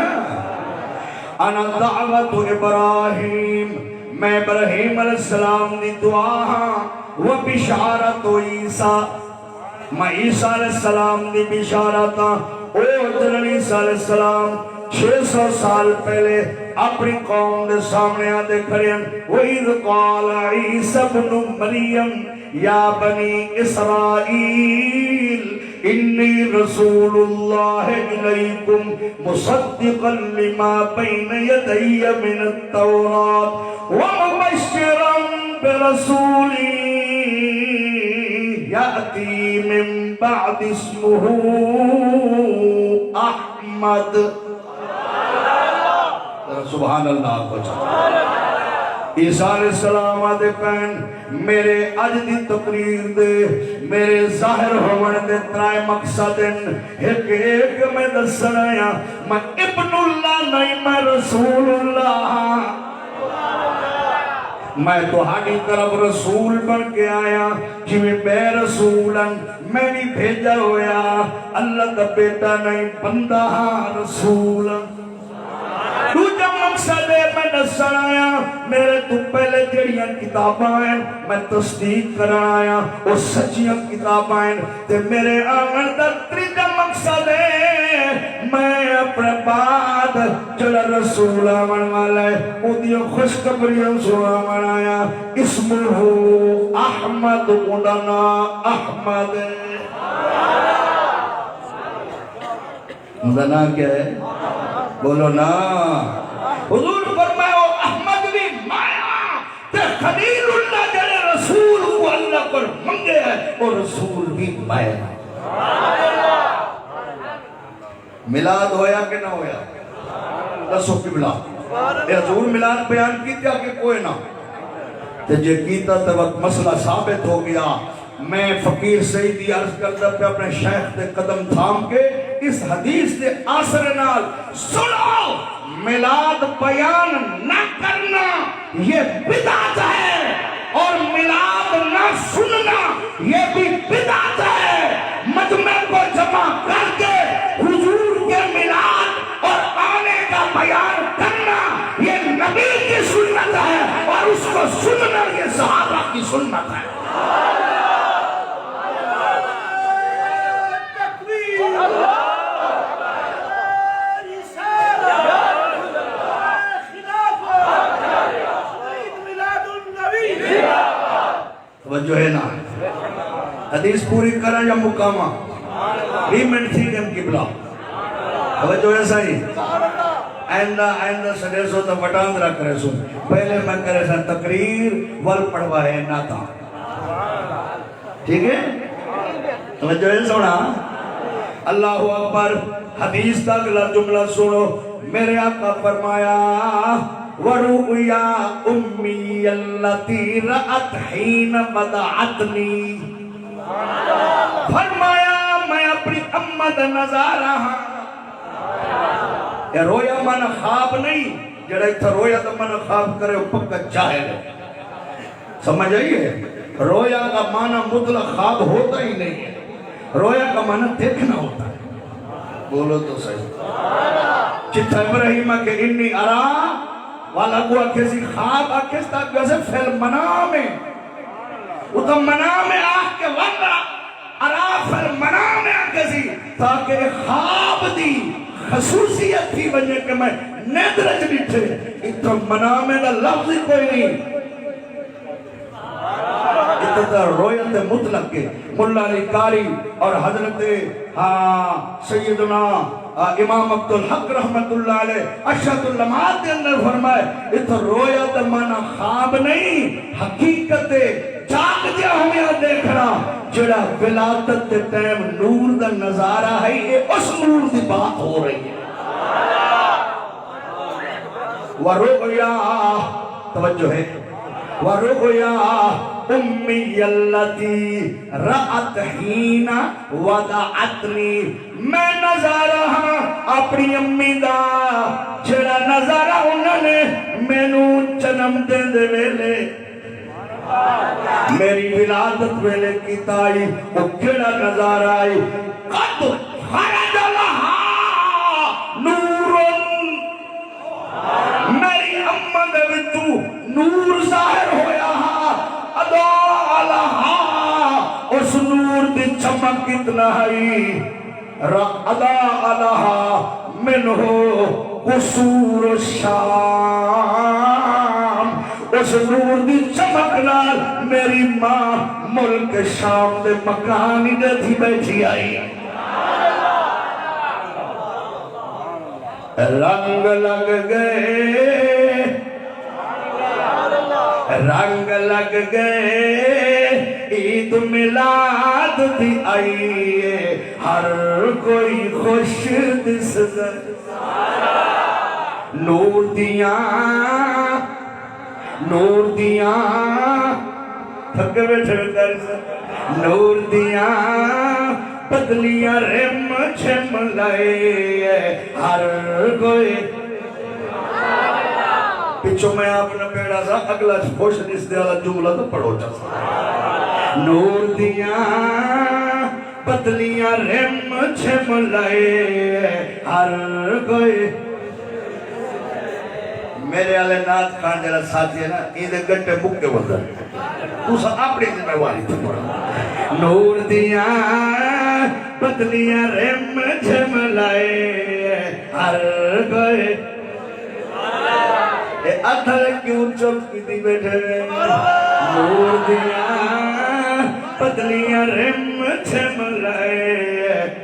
انا دعوت ابراہیم میں ابراہیم علیہ السلام دی دعا ہاں و بشارت عیسیٰ میں عیسیٰ علیہ السلام دی بشارت ہاں او جنن عیسیٰ علیہ السلام 600 سال پہلے اپنی قوم دے سامنے آتے کھڑے ہیں وَإِذْ قَالَ عِيسَى ابْنُ مَرْيَمَ يَا بَنِي إِسْرَائِيلَ إِنِّي رَسُولُ اللَّهِ إِلَيْكُمْ مُصَدِّقًا لِمَا بَيْنَ يَدَيَّ مِنَ التَّوْرَاةِ وَمُبَشِّرًا بِرَسُولٍ يَأْتِي مِن بَعْدِ اسْمُهُ أَحْمَدُ سبحان اللہ کو چاہتا عیسیٰ علیہ السلام آدھے پین میرے اج دی تقریر دے میرے ظاہر ہونے دے ترائے مقصد ایک میں دسن آیا میں ابن اللہ نہیں میں رسول اللہ میں تہاڈی طرف رسول بن کے آیا جویں بے رسولن میں بھی بھیجا ہویا اللہ دا بیٹا نہیں بندہ رسولن دوجہ مقصد ہے میں دسن آیا میرے تو پہلے جڑیاں کتاباں ہیں میں تصدیق کرن آیا وہ سچیاں کتاباں ہیں تے میرے آمن دا تریجہ مقصد ہے میں اپنے بعد جڑا رسول آمن والا ہے وہ دیو خوشخبریاں سو آمن آیا اسمہ احمد اندنا احمد اندنا کیا ہے بولو نا حضور فرمائے وہ احمد بھی مایا تے خلیل اللہ جڑے رسول کو اللہ پر منگے ہے اور رسول بھی مایا ملاد ہویا کہ نہ ہویا دسو قبلہ اے حضور ملاد بیان کیتا کہ کوئی نہ تے جے کیتا تے وقت مسئلہ ثابت ہو گیا میں فقیر سیدی عرض کرتا پہ اپنے شیخ تے قدم تھام کے اس حدیث تے آثر نال سنو ملاد بیان نہ کرنا یہ بدعت ہے اور ملاد نہ سننا یہ بھی بدعت ہے مجمع کو جمع کر کے حضور کے ملاد اور آنے کا بیان کرنا یہ نبی کی سنت ہے اور اس کو سننا یہ صحابہ کی سنت ہے توجہ ہے نا حدیث پوری کرا یا مقامہ 20 منٹ تھی دیم قبلہ توجہ ہے صحیح آئندہ سڑے سو تا وٹاند رکھ رہے سو پہلے میں کرے سا تقریر ول پڑھوا ہے ناتا ٹھیک ہے توجہ ہے سونا اللہ اکبر حدیث تا اگلا جملہ سنو میرے آقا فرمایا وَرُؤْيَا أُمِّيَ الَّتِي رَأَتْ حِينَ وَضَعَتْنِي فرمایا میں اپنی امہ دا نظارہ ہاں یہ رویا من خواب نہیں جڑا اتھا رویا دا من خواب کرے وہ پکا جاہل ہے سمجھ آئیے رویا کا معنی مطلق خواب ہوتا ہی نہیں ہے رویا کا معنی دیکھنا ہوتا ہے بولو تو صحیح چتھا ابراہیمہ کے انی ارا والا گوا کسی خواب آکستا گوزے فیل منامے وہ تو منامے آہ کے وقت ارا فیل منامے آکسی تاکہ خواب دی خصوصیت تھی بجے کہ میں نیدرج بیٹھے اتنا منامے دا لفظ کوئی نہیں اتنا رویت مطلق کے ملا علی کاری اور حضرت سیدنا امام عبدالحق رحمت اللہ علیہ اشہد اللمات کے اندر فرمائے اتنا رویت مانا خواب نہیں حقیقت جاگ جا ہمیں دیکھنا جڑا ولادت تے ٹائم نور دا نظارہ ہے یہ اس نور دی بات ہو رہی ہے وَرُؤْيَا توجہ ہے ورؤيا أمي التي رأت حين وضعتني میں نظارہ اپنی امی دا جڑا نظارہ انہوں نے مینوں جنم دے ویلے میری ولادت ویلے کی تائی وہ کیڑا نظارہ آئی قد خرج لہا نورن میری اماں دے وچوں نور ظاہر ہویا ادا لہا اس نور دی چمک کتنا ہے ادا لہا منہ قصور الشام اس نور دی چمک نال میری ماں ملک شام دے مکان ہی دے تھی بیٹھی آئی رنگ لگ گئے رنگ لگ گئے عید میلاد دی آئی ہر کوئی خوش دسدا نور دیاں تھکے بیٹھے نور دیاں بدلیاں رم چھم لائے ہر کوئی پچھو میں اپنا پیڑا سا اگلا خوش اس دے والا جملہ تو پڑھو چاہتا نور دیاں بدلیاں رم چھم لائے ہر کوئی میرے والے نات خان جڑا ساتھی ہے نا یہ گھنٹے بک کے بولتا تو سا اپنی ذمہ واری تو پڑھا نور دیاں بدلیاں رم چھم لائے ہر کوئی اے اتھر کیوں چپ کی دی بیٹھے نور دیاں بدلیاں رم چھم لائے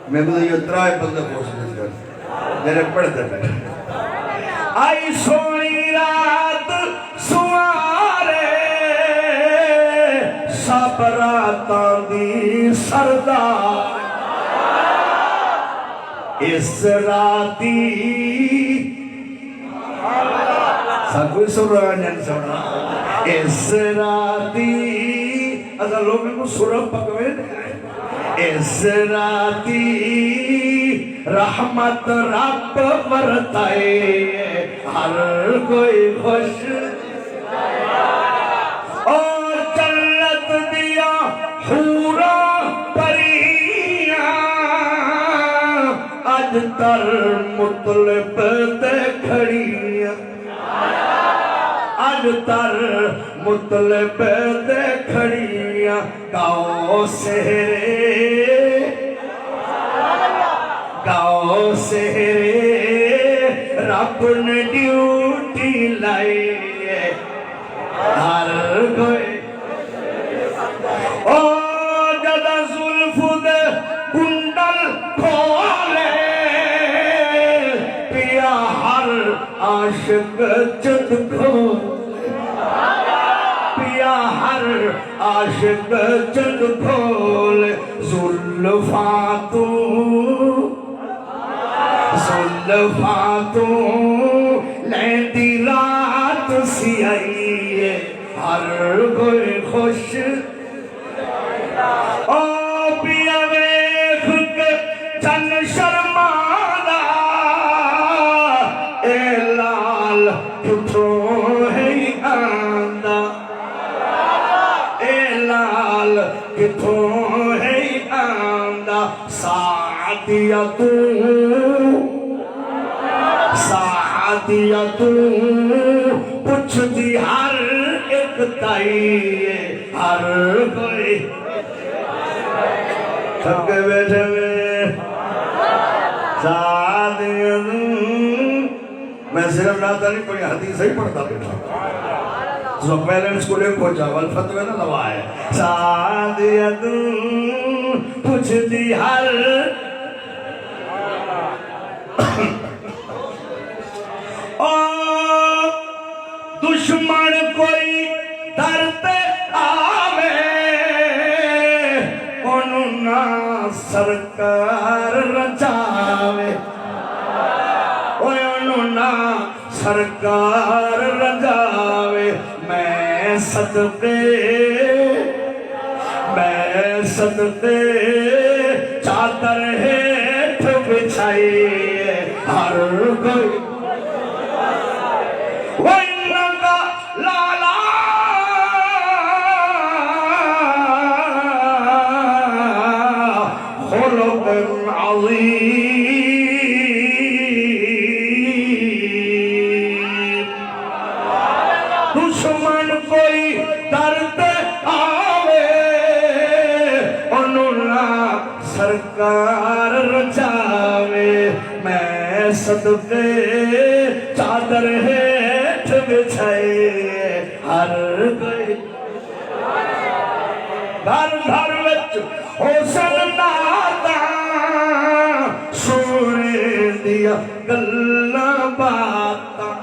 میں کہتا یہ ترائے بندہ کوشش کر میرے پڑھتے بیٹھے آئی سونی رات سوارے سب راتاں دی سردار اس راتی سب کوئی سورہ جن سونا اس راتی اگر لوگوں کو سورہ پکوے اس راتی رحمت رب برتائے ہر کوئی خوش اور جنت دیا حورا پریاں اج تر مطلب تے کھڑیاں اج تر مطلب تے کھڑیاں گاؤں سہرے رب نے ڈیوٹی لائی ہر کوئی او جدا زلف دے کنڈل کھولے پیا ہر عاشق چند کھولے پیا ہر عاشق چند کھولے زلفاں تو لیندی رات سی آئی ہے ہر کوئی خوش او پیا ویکھ کے چن شرمانا اے لال کتھوں ہے آندا اے لال کتھوں ہے آندا سعدیہ تو پوچھ دی ہر ایک تائی ہر کوئی تھک بیٹھے میں سعدیہ میں صرف ناتا نہیں پڑھی حدیث ہی پڑھتا بیٹھا جو پیلنٹس کو لے پہنچا والفتوے نہ لوائے سعدیہ تو پوچھ دی ہر دشمن کوئی درد آوے انہوں نہ سرکار رچاوے انہوں نہ سرکار رضاوے میں صدقے چادر ہیٹھ بچھائیے ہر کوئی وَإِنَّكَ لَعَلَىٰ خُلُقٍ عَظِيمٍ دشمن کوئی درد آوے سرکار رجاوے میں صدقے چادر ہیٹھ بچھائیے ہر کوئی گھر گھر وچ حسن نادا سونے دیا گلاں باتاں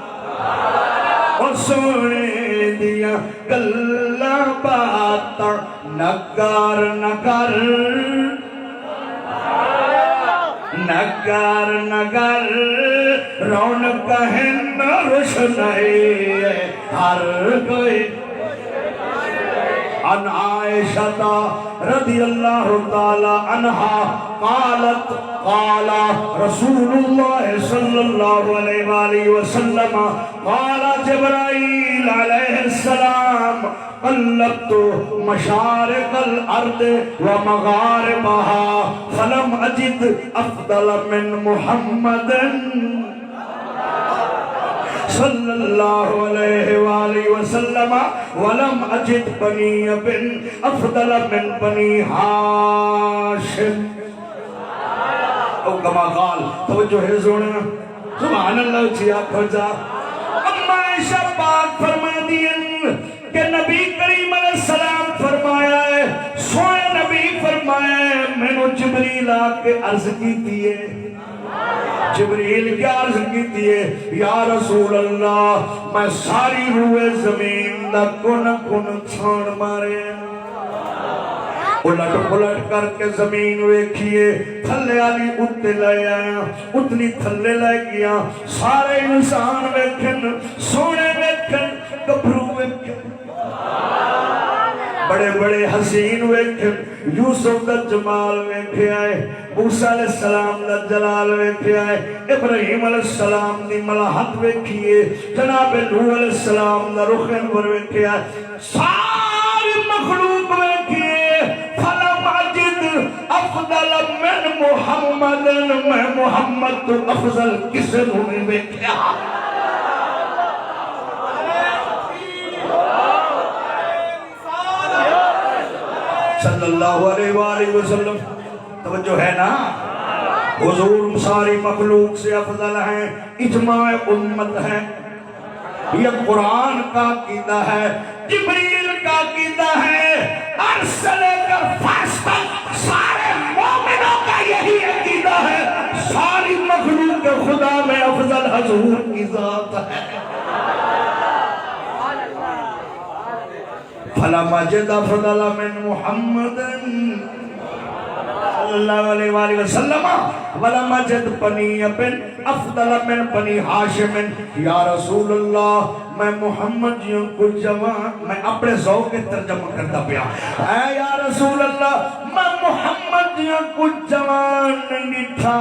سونے دیا گلاں باتاں نگار نگر نگر نگر رونق ہند روشنائی ہر کوئی عن عائشہ رضی اللہ تعالی عنہا قالت قال رسول اللہ صلی اللہ علیہ وآلہ وسلم قال جبرائیل علیہ السلام قلبت مشارق الارض ومغاربها فلم اجد افضل من محمد صلی اللہ علیہ وآلہ وسلم ولم اجد بنی ابن افضل من بنی ہاشم او کما قال توجہ ہے زونا سبحان اللہ چیا کھجا اما عائشہ پاک فرما دین کہ نبی کریم علیہ السلام فرمایا ہے سوئے نبی فرمایا ہے میں نے جبریل آکے عرض کی دیئے جبریل کیا عرض کی دیئے یا رسول اللہ میں ساری روئے زمین دا کن چھان مارے الٹ پلٹ کر کے زمین ویکھیے تھلے آلی اتنے لے آیا اتنی تھلے لے گیا سارے انسان ویکھن سونے ویکھن گبرو ویکھن بڑے بڑے حسین ویکھن یوسف دا جمال ویکھے آئے موسیٰ علیہ السلام دا جلال ویکھے آئے ابراہیم علیہ السلام دی ملاحت ویکھیے جناب نوح علیہ السلام دا رخ انور ویکھے آئے ساری مخلوق ویکھیے فلم اجد افضل من محمد میں محمد تو افضل کسے نہیں ویکھے آئے صلی اللہ علیہ وآلہ وسلم توجہ ہے نا حضور ساری مخلوق سے افضل ہیں اجماع امت ہے یہ قرآن کا عقیدہ ہے جبریل کا عقیدہ ہے عرش سے لے کر فرش تک سارے مومنوں کا یہی عقیدہ ہے ساری مخلوق خدا میں افضل حضور کی ذات ہے فَلَمْ أَجِدْ أَفْضَلَ مِنْ مُحَمَّدٍ صلی اللہ علیہ وآلہ وسلم وَلَمْ أَجِدْ بَنِي ابن أَفْضَلَ مِنْ بَنِي ہاشم یا رسول اللہ میں محمد جیوں کو جوان میں اپنے ذوق کے ترجمہ کرتا پیا اے یا رسول اللہ میں محمد جیوں کو جوان نہیں تھا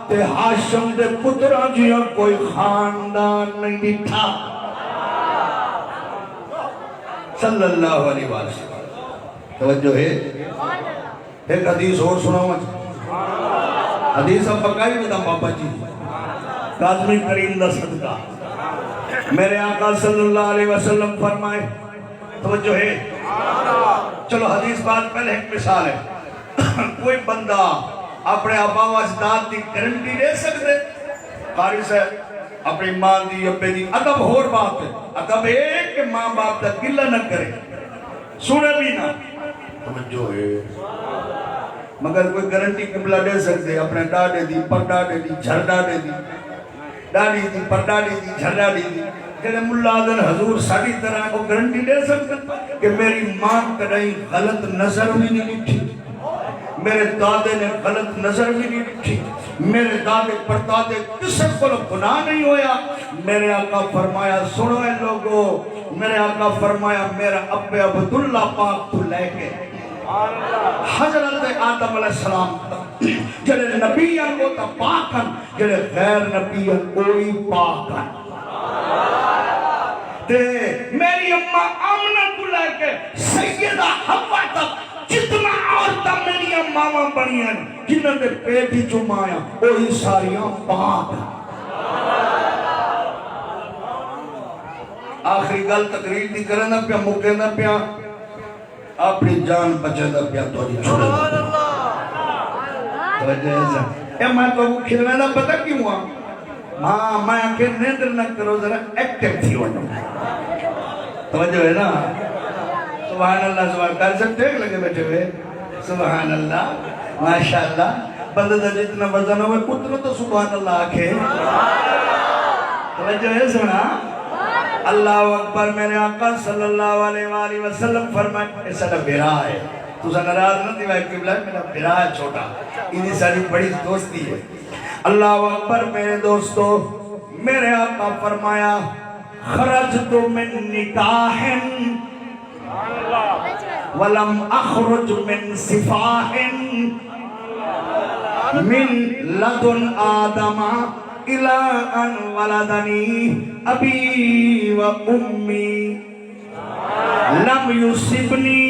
تے ہاشم دے پترہ جیوں کوئی خاندان نہیں تھا صلی اللہ علیہ وسلم توجہ ہے ایک حدیث اور سناؤں حدیث اب پکائی بتا بابا جی کاظمی کریم دا صدقہ میرے آقا صلی اللہ علیہ وسلم فرمائے توجہ ہے چلو حدیث بات پہلے ایک مثال ہے کوئی بندہ اپنے آبا و اجداد دی گارنٹی دے سکتے قاری صاحب اپنی ماں دی ابے دی ادب ہور بات ہے ادب ایک کہ ماں باپ دا گلہ نہ کرے سنے بھی نہ توجہ ہے مگر کوئی گارنٹی قبلہ دے سکتے اپنے ڈاڈے دی پر ڈاڈے دی جھر ڈاڈے دی ڈاڈی دی پر ڈاڈی دی جھر ڈاڈی دی کہ ملا دن حضور ساڑی طرح کو گارنٹی دے سکتے کہ میری ماں کدھیں غلط نظر بھی نہیں لکھی میرے دادے نے غلط نظر بھی نہیں لکھی میرے دادے پردادے کسے کو گناہ نہیں ہویا. میرے آقا فرمایا سنو اے لوگو, میرے آقا فرمایا میرا ابے عبداللہ پاک تو لے کے حضرت آدم علیہ السلام جڑے نبیان کو تا پاکن, جڑے غیر نبیان کوئی پاکن. تے میری اماں آمنہ کو لے کے سیدہ حوا تک جتنا عورتہ میری اماں بنیاں جنہوں نے پیٹی چمایا وہی ساریاں پاک. آخری گل تقریر دی کرنا پیا مکینا پیا اپنی جان بچے دا پیا توڑی چھوڑے دا. توجہ ایسا اے میں تو وہ کھلنے دا پتہ کیوں ہوا. ہاں میں آکے نیندر نہ کرو ذرا ایکٹیو تھی ونو. توجہ ہے نا. سبحان اللہ سبحان اللہ سے ٹیک لگے بیٹھے ہوئے. سبحان اللہ ماشاءاللہ. بندہ دا جتنا وزن ہوئے اتنا تو سبحان اللہ آکھے. توجہ ہے سنا. اللہ اکبر. میرے آقا صلی اللہ علیہ وآلہ وسلم فرمائے ایسا نہ بیرا ہے تو سا نراز نہ دیوائی قبلہ میرا بیرا ہے چھوٹا انہی ساری بڑی دوستی ہے. اللہ اکبر. میرے دوستو میرے آقا فرمایا خرجت من نکاح ولم اخرج من صفاح من لدن آدم الى ان ولدنی ابی و امی لم یصبنی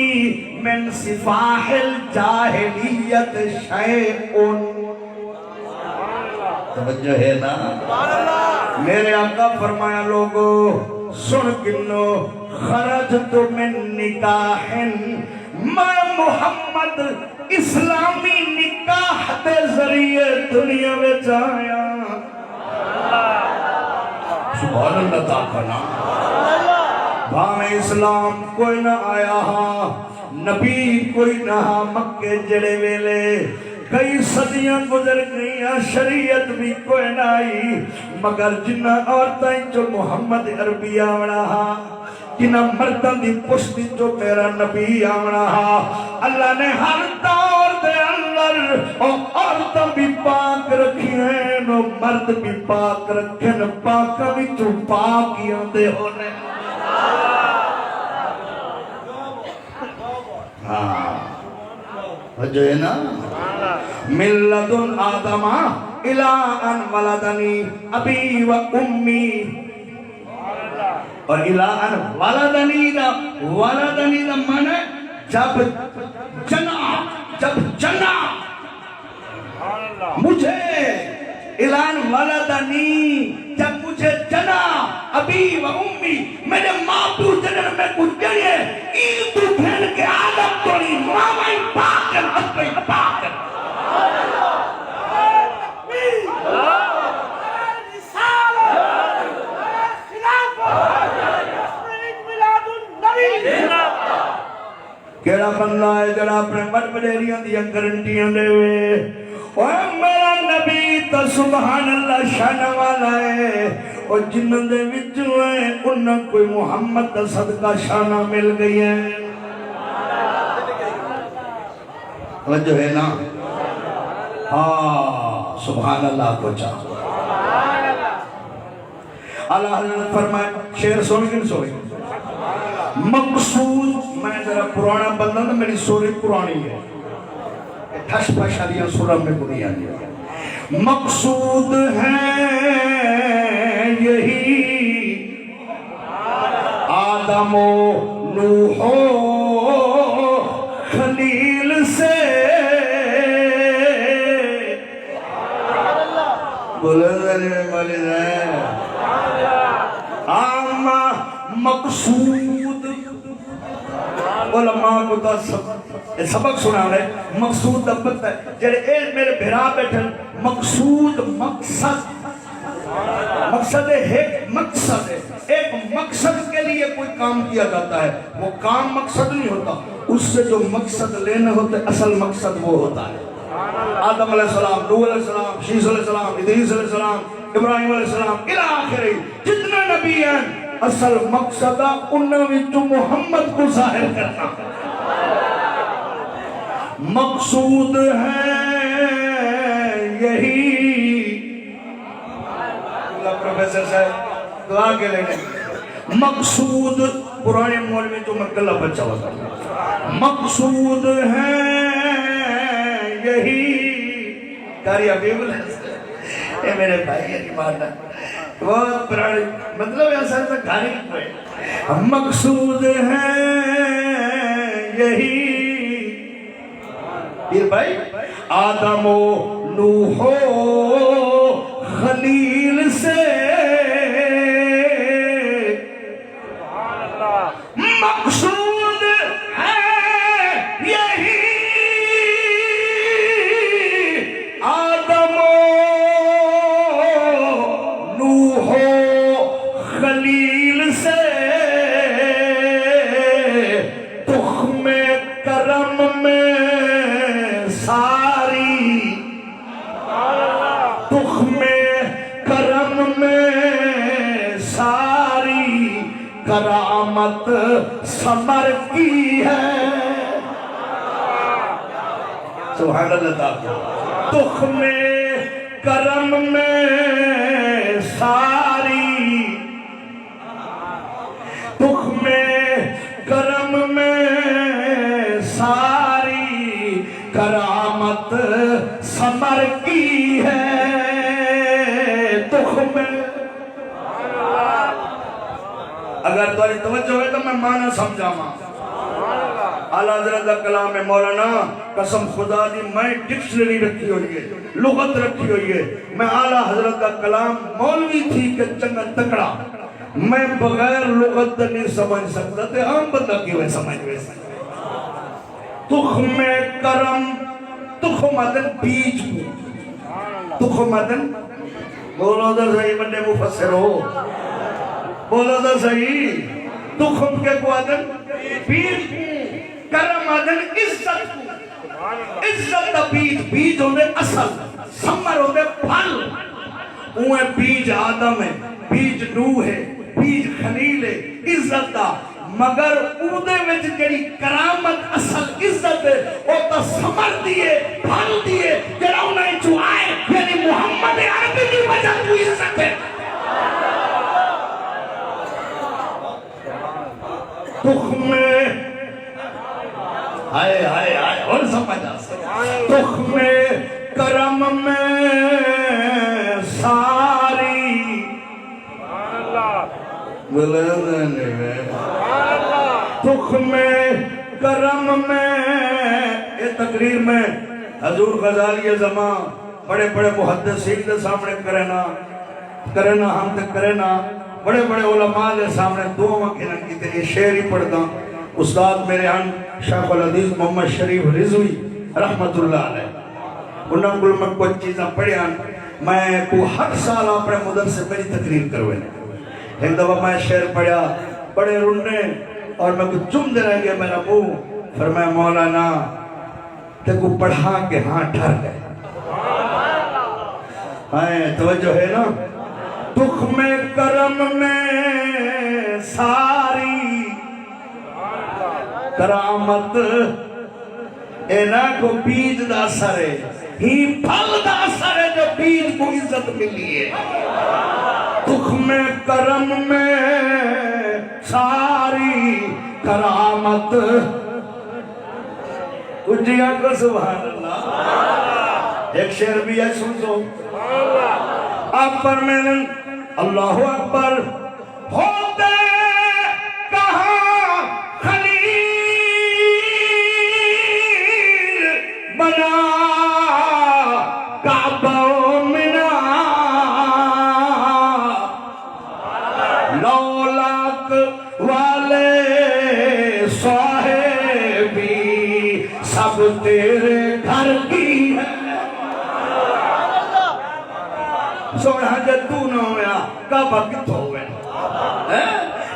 من صفاح الجاہلیت شیئن. توجہ ہے نا. میرے آقا فرمایا لوگو سن گنو خرجت من نکاح میں محمد اسلامی نکاح دے ذریعے دنیا میں جایا. سبحان اللہ تعالیٰ. بھام اسلام کوئی نہ آیا ہاں نبی کوئی نہ ہاں مکے جڑے ویلے کئی صدیاں گزر گئیاں شریعت بھی کوئی نہ آئی مگر جنہ عورتیں جو محمد عربی آوڑا ہاں جنہ مردان دی پشتی جو میرا نبی آوڑا ہاں. اللہ نے ہر دور دے اندر عورتیں بھی پاک رکھی ہیں نو مرد بھی پاک رکھیں پاکا بھی تو پاکیاں دے ہونے. ہاں جو ہے نا من لدن آدم الى ان ولدنی ابی و امی اور الى ان ولدنی دا مانے جب جنا مجھے الى ان ولدنی جب مجھے جنا ابی و امی میرے ماں تو جنر میں کچھ جڑے این تو پھین کے آدم توڑی مامائی پاکن حسبی پاکن. کیڑا بندہ ہے جڑا اپنے بڑ بڑیریاں دیا گارنٹیاں دے وے. اوہ میرا نبی تو سبحان اللہ شان والا ہے اور جنہاں دے وچوں ہے انہاں کوئی محمد دا صدقہ شانہ مل گئی ہے. توجہ ہے نا. ہاں سبحان اللہ کو چاہو. اللہ حضرت فرمائے شعر سوئی کن سوئی مقصود. میں ذرا پرانا بندہ نا میری سوری پرانی ہے ٹھش پش علیہ سورہ میں بنی آنی ہے. مقصود ہے یہی آدم و نوح و خلیل سے بلندر مالد ہے آما مقصود. علماء کو تو سبق سنا رہے مقصود دبت ہے جڑے اے میرے بھرا بیٹھن مقصود مقصد ہے ایک مقصد ہے. ایک مقصد کے لیے کوئی کام کیا جاتا ہے وہ کام مقصد نہیں ہوتا اس سے جو مقصد لینے ہوتے اصل مقصد وہ ہوتا ہے. آدم علیہ السلام نوح علیہ السلام شیس علیہ السلام ادریس علیہ السلام ابراہیم علیہ السلام الہ آخری جتنے نبی ہیں اصل مقصد انہوں نے جو محمد کو ظاہر کرنا. مقصود ہے یہی اللہ پروفیسر صاحب دعا کے لینے مقصود پرانے مولوی تو میں کلہ بچہ ہوتا مقصود ہے یہی کاری حبیب اللہ اے میرے بھائی یہ نہیں ماننا بہت پرانے مطلب ہے اصل میں گھانے کی کوئی مقصود ہے یہی پھر بھائی آدم و نوح و خلیل سے مقصود ہے یہی آدم و نوح و خلیل سے تخم کرم میں ساری تخم کرم میں ساری کرامت ثمر کی ہے سبحان اللہ تعالی تخم کرم میں ساری تخم کرم میں ساری کرامت ثمر کی ہے تخم اگر تمہیں توجہ ہے تو میں معنی سمجھاما اعلیٰ حضرت کا کلام مولانا قسم خدا دی میں ڈکشنری رکھی ہوئی ہے لغت رکھی ہوئی ہے میں اعلیٰ حضرت کا کلام مولوی تھی کہ چنگا تکڑا میں بغیر لغت نہیں سمجھ سکتا تھے عام بندہ کی ہوئے سمجھ ویسے تخم کرم تخمدن بیج تخمدن بولو دا صحیح بندے مفسر ہو بولو دا صحیح تخم کے کو آدن بیج کرم آدن عزت عزت دا بیج بیج ہوندے اصل سمر ہوندے پھل اوہ بیج آدم ہے بیج نوح ہے بیج خلیل ہے عزت دا مگر اودے میں جڑی کرامت اصل عزت ہے او تا سمر دیئے پھل دیئے جڑا انہیں جو آئے یعنی محمد عربی کی وجہ تو عزت ہے تخم ہائے ہائے ہائے اور سمجھا تخم کرم میں ساری تخم کرم میں یہ تقریر میں حضور غزالی زمان بڑے بڑے محدثین کے سامنے کرنا ہم تک کرنا بڑے بڑے علماء کے سامنے دو وقتیں کی تے یہ شعر ہی پڑھتا استاد میرے ہم شیخ العزیز محمد شریف رضوی رحمت اللہ علیہ انہوں نے میں کچھ چیزیں پڑھے میں کو ہر سال اپنے مدر سے میری تقریر کروے ایک دفعہ میں شعر پڑھا بڑے رننے اور میں کچھ چم دے رہ گیا میرا منہ فرمایا مولانا تے کو پڑھا کے ہاں ٹھر گئے توجہ ہے نا تخم کرم میں ساری کرامت اینا کو بیج دا اثر ہے ہی پھل دا اثر ہے جو بیج کو عزت ملی ہے تخم کرم میں ساری کرامت اجیا کو سبحان اللہ ایک شعر بھی ہے سن سو آپ پر میں نے اللہ اکبر ہوتے کہاں خلیل بنا کعبہ و منا لولاک والے صاحبی سب تیرے گھر کی ہے سوڑا جب تو نہ ہویا کعبہ کتھو ہویا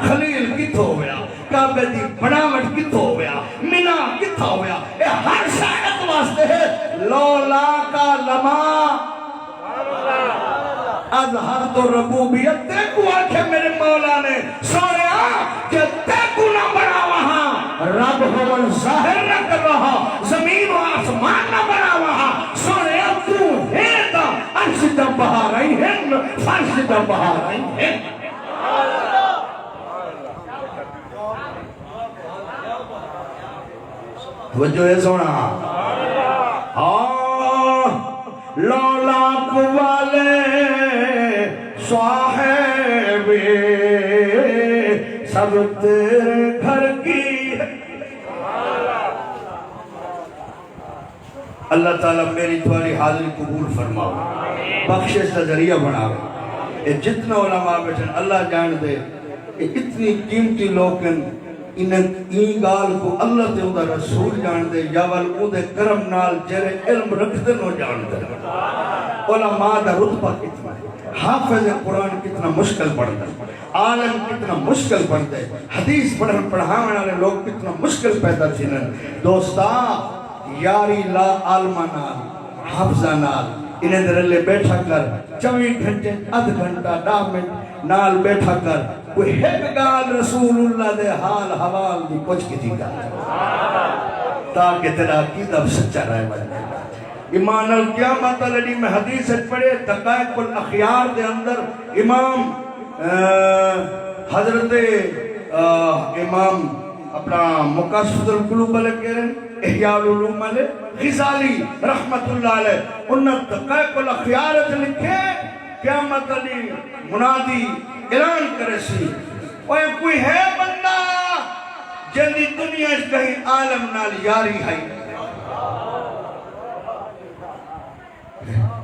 خلیل کتھو ہویا کعبہ دی بناوٹ کتھو ہویا منا کتھو ہویا اے ہر شاید واسطے ہے لولا کا لما اظہر تو ربوبیت تے کو آنکھے میرے مولا نے سویا کہ تے کو نہ بڑا وہاں رب ہون ظاہر نہ کر رہا زمین و آسمان نہ بڑا وہاں سویا تو ہے تا فرش دا بہار آئی ہیں فرش دا بہار آئی ہیں توجہ ہے سونا لولاک والے صاحب سب تیرے گھر کی اللہ تعالیٰ میری تمہاری حاضری قبول فرماؤ بخشش کا ذریعہ بناؤ یہ جتنا علماء بیٹھن اللہ جان دے یہ اتنی قیمتی لوگ این گال کو اللہ تے اندھا رسول جان دے یا والدے کرم نال جرے علم رکھ دے نو جان دے علماء دا رتبہ کتنا ہے حافظ قرآن کتنا مشکل پڑھتا ہے عالم کتنا مشکل پڑھتا ہے حدیث پڑھانے والے لوگ کتنا مشکل پیدا تھی دوستا یاری لا عالمہ نال حافظہ نال انہیں در اللہ بیٹھا کر 24 گھنٹے ادھ گھنٹہ 10 منٹ نال بیٹھا کر کوئی ایک گال رسول اللہ دے حال حوال دی کچھ کتی گا تاکہ تیرا عقیدہ سچا رہے بجنے ایمان القیامت علی میں حدیث پڑھے دقائق الاخیار دے اندر امام حضرت امام اپنا مقاصد القلوب علیہ کہہ رہے ہیں احیاء العلوم علیہ غزالی رحمت اللہ علیہ انہوں دقائق الاخیارت لکھے قیامت علی منادی اعلان کرے سی اوہ کوئی ہے بندہ جلدی دنیا اس کہیں عالم نال یاری ہے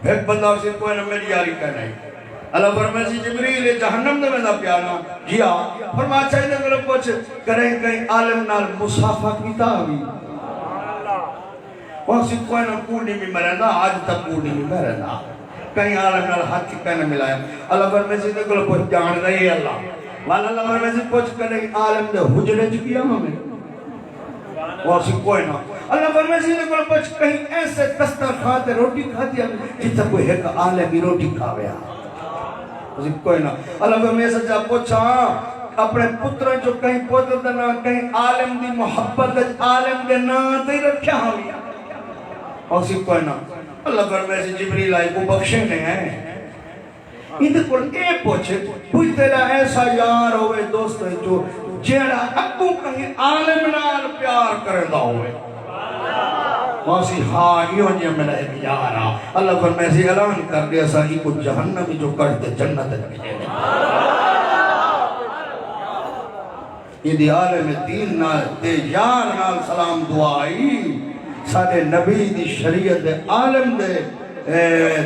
ایک بندہ اسے کوئی نہ میری یاری کہنا ہے اللہ فرمائے سی جبریل جہنم دے میں دا پیانا جیا فرمایا چاہیے کہ لوگ پوچھ کریں کہیں عالم نال مصافہ کیتا ہوئی وہاں سے کوئی نہ پورنی میں مرندہ آج تک پورنی میں مرندہ کہیں عالم نال ہاتھ کی کہنا ملایا اللہ فرمائے سی کہ لوگ پوچھ جان رہی ہے اللہ والا اللہ فرمائے سی پوچھ کریں عالم دے حجرے چکیا ہمیں وہاں سے کوئی نہ اللہ فرمائے سی کہ لوگ پوچھ کہیں ایسے دستر کھاتے روٹی کھاتی جتا کوئی ہے کہ عالمی روٹی کھاویا کوئی نہ اللہ فرمائے سی جا پوچھا اپنے پتریں جو کہیں پوتر دنا کہیں عالم دی محبت عالم دے نا تے رکھیا ہویا اور سی کوئی نہ اللہ فرمائے سی جبریل آئی کو بخشے نہیں ہیں اندھے کل اے پوچھے کوئی تیرا ایسا یار ہوئے دوست ہے جو جیڑا اکو کہیں عالم نال پیار کردہ ہوئے وہاں سی ہاں یہ جی میرا ایک یارا اللہ فرمائے سی اعلان کر دیا سا ہی کو جہنمی جو کرتے جنت ملے یہ دی عالم دین نال دے یار نال سلام دعائی سارے نبی دی شریعت دے عالم دے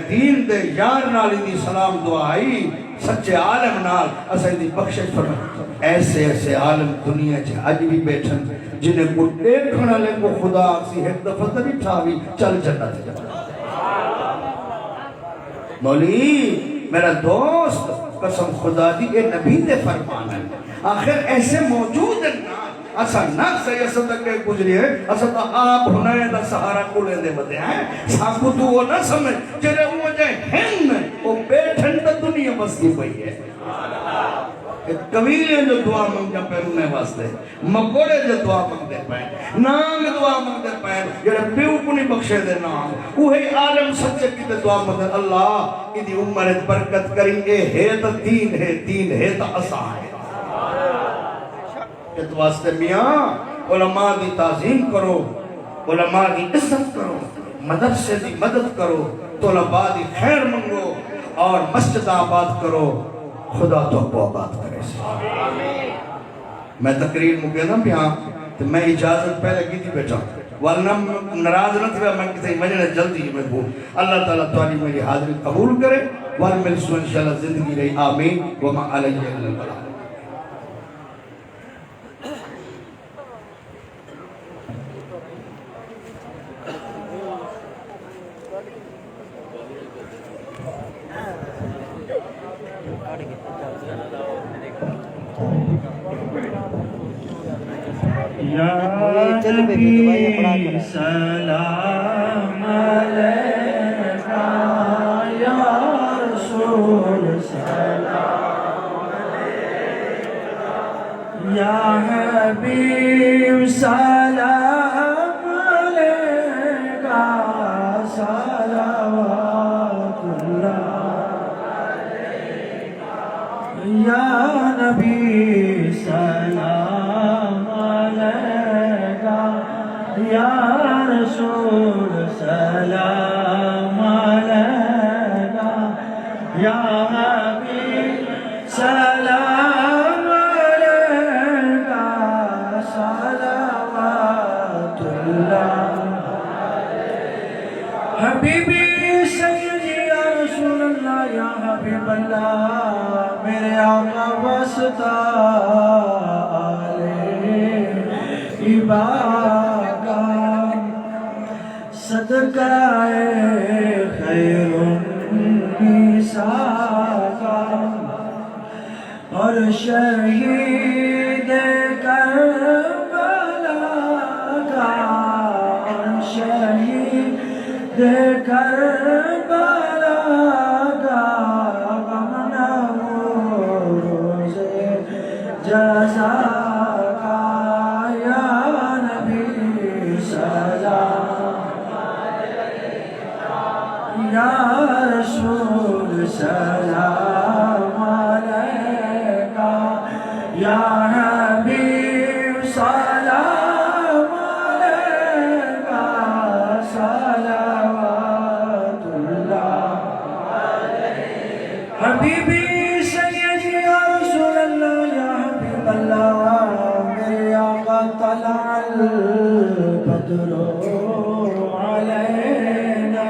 دین دے یار نال دی سلام دعائی سچے عالم نال اسے دی بخشش فرمائے ایسے ایسے عالم دنیا چھے آج بھی بیٹھن جنہیں کو دیکھنا لے کو خدا سی ایک دفعہ تبھی ٹھاوی چل جنت جانا مولی میرا دوست قسم خدا دی اے نبی دے فرمان ہے آخر ایسے موجود ہیں اسا نفس ہے اسا تک گزری ہے اسا تا آپ ہنائے دا سہارا کو لے دے بدے ہیں ساکو تو وہ نہ سمجھ جرے وہ جائے ہن وہ بیٹھن تا دنیا بستی پئی ہے قبیلے جو دعا منگ جا پیرونے واسطے مکوڑے جو دعا منگ دے پائیں نام دعا منگ دے پائیں جڑے پیو کنی بخشے دے نام وہی عالم سچے کی دعا منگ دے اللہ کی دی عمرت برکت کری اے ہے تا دین ہے تا عصا ہے اس واسطے میاں علماء دی تعظیم کرو علماء دی عزت کرو مدرسے دی مدد کرو طلباء دی خیر منگو اور مسجد آباد کرو خدا تو کو آباد کرے سے میں تقریر مکہ نا پیاں تو میں اجازت پہلے کی تھی بیٹھا والنا نراز نہ تھا میں کسی مجھے جلدی میں بھول اللہ تعالیٰ تعالی میری حاضری قبول کرے والملسو انشاءاللہ زندگی رہی آمین وما علیہ اللہ یا نبی سلام علیکہ یا رسول سلام علیکہ یا حبیب سلام علیکہ صلوات اللہ یا نبی سلام علیکہ یا رسول سلام علیکہ یا حبیب سلام علیکہ صلوات اللہ حبیبی سیدی یا رسول اللہ یا حبیب اللہ میرے آقا واسطہ علیہ باقا صدقہ خیر النساء کا اور شہید کربلا کا اور شہید کربلا کا غم نہ ہو روز جزا کا یا نبی سلام یا رسول سلام علیکہ یا حبیب سلام علیکہ صلوات اللہ حبیبی سیدی یا رسول اللہ یا حبیب اللہ میرے آقا طلع البدر علینا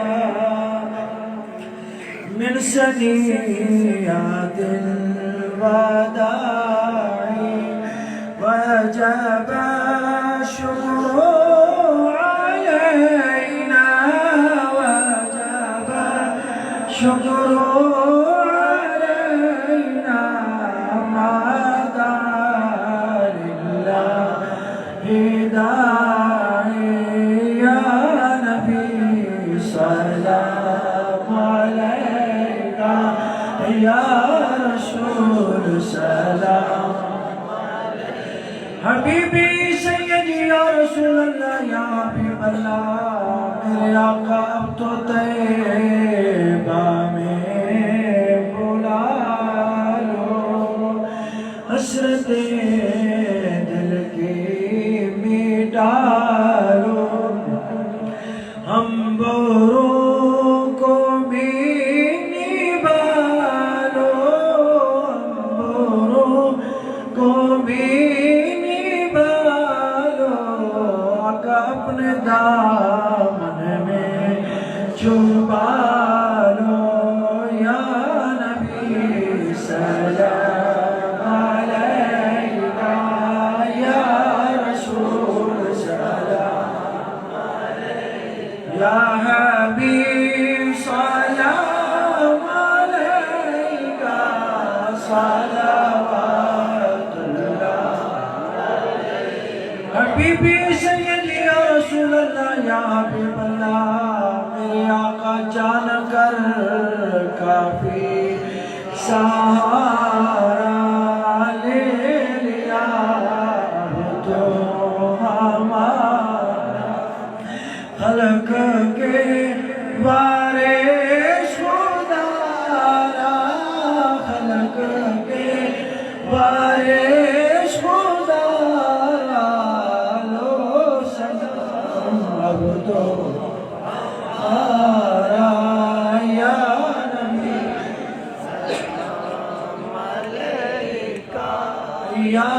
من ثنیات الوداع وجب الشكر علينا وجب الشكر علينا ما دعا لله داعي يا نبي سلام عليك یا رسول سلام حبیبی سیدی یا رسول اللہ یا حبیب اللہ میرے آقا اب تو طیبہ میں بلا لو حسرت دل کی مٹا لو ہم بوروں کو بھی اپنے دامن میں چھپا لو یا نبی سلام علیکہ یا رسول سلام علیکہ یا حبیب سلام علیکہ صلوات اللہ حبیبی سیدی یا رسول اللہ یا حبیب اللہ میرے آقا جان کر کافی سہارا لے لیا تو ہمارا خلق کے وارث خدارا خلق کے وارث خدارا اب تو آرا یا نبی سلام علیکہ یا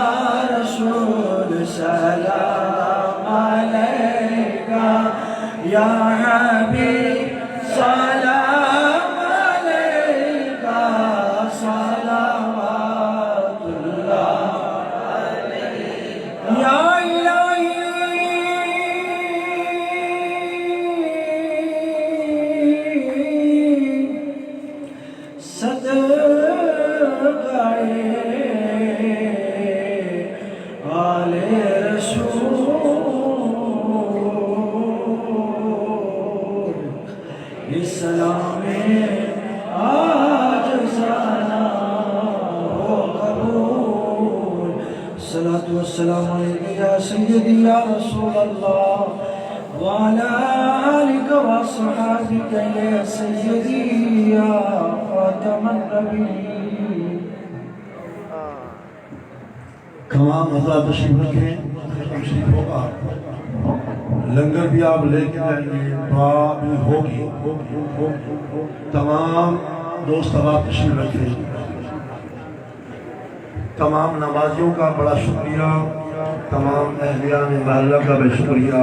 رسول سلام علیکہ یا حبیب سلام علیکہ صلوات اللہ یا سلام آج سانا ہو قبول الصلاة والسلام علیکہ یا سیدی یا رسول اللہ وعلى آلك وصحابك يا سيدي يا خاتم النبي تمام حضرات تشریف رکھیں، تشریف ہوگا، لنگر بھی آپ لے کے جائیں گے، دعا بھی ہوگی۔ تمام دوست آپ تشریف رکھیں۔ تمام نمازیوں کا بڑا شکریہ، تمام اہلیان محلہ کا بھی شکریہ،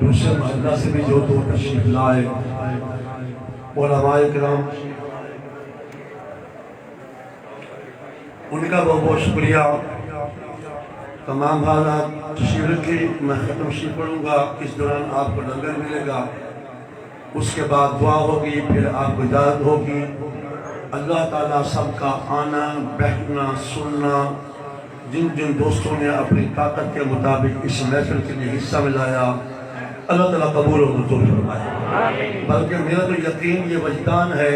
دوسرے محلہ سے بھی جو تو تشریف لائے، علماء کرام ان کا بہت بہت شکریہ۔ تمام حضرات تشریف رکھیں، میں ختم شریف پڑھوں گا، اس دوران آپ کو لنگر ملے گا، اس کے بعد دعا ہوگی، پھر آپ کو اجازت ہوگی۔ اللہ تعالیٰ سب کا آنا بیٹھنا سننا، جن جن دوستوں نے اپنی طاقت کے مطابق اس محفل کے لیے حصہ ملایا، اللہ تعالیٰ قبول و منظور فرمائے۔ بلکہ میرا تو یقین یہ وجدان ہے،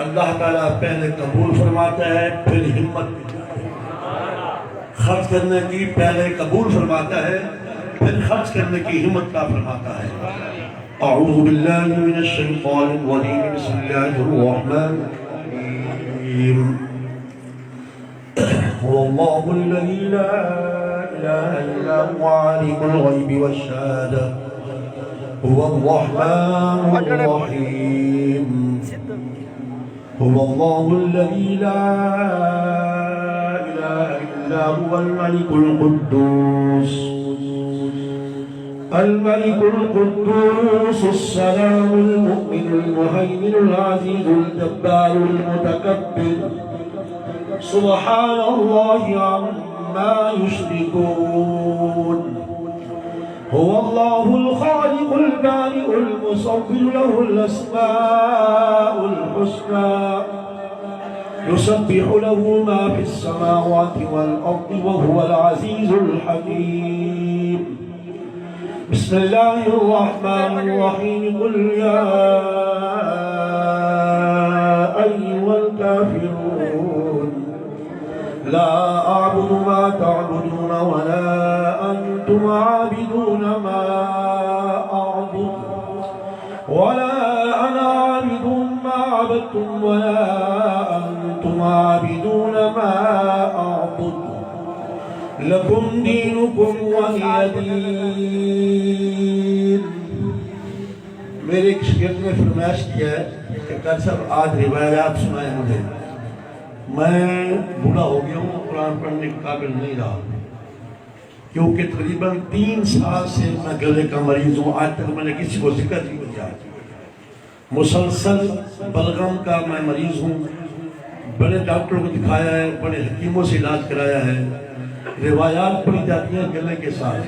اللہ تعالیٰ پہلے قبول فرماتا ہے پھر ہمت دیتا ہے خرچ کرنے کی، پہلے قبول فرماتا ہے پھر خرچ کرنے کی ہمت کا فرماتا ہے۔ اعوذ باللہ من الشیطان الرجیم، بسم اللہ الرحمن الرحیم۔ هو الله الذي لا إله إلا هو عالم الغيب والشهادة هو الرحمن الرحيم هو الله الذي لا إله إلا هو الملك القدوس السلام المؤمن المهيمن العزيز الجبار المتكبر سبحان الله عما يشركون هو الله الخالق البارئ المصور له الأسماء الحسنى يسبح له ما في السماوات والأرض وهو العزيز الحكيم بسم الله الرحمن الرحيم قل يا أيها الكافرون لا أعبد ما تعبدون ولا أنتم عابدون ما أعبد ولا أنا عابد ما عبدتم ولا أنتم عابدون ما أعبد لكم دينكم ولي دين۔ میرے ایک شاگرد نے فرمائش کیا ہے کہ کل صاحب آج روایات سنائے مجھے، میں بوڑھا ہو گیا ہوں، قرآن پڑھنے کے قابل نہیں رہا، کیونکہ تقریباً 3 سال سے میں گلے کا مریض ہوں، آج تک میں نے کسی کو ذکر نہیں کیا۔ مسلسل بلغم کا میں مریض ہوں، بڑے ڈاکٹروں کو دکھایا ہے، بڑے حکیموں سے علاج کرایا ہے، روایات پڑھی جاتی ہیں گلے کے ساتھ،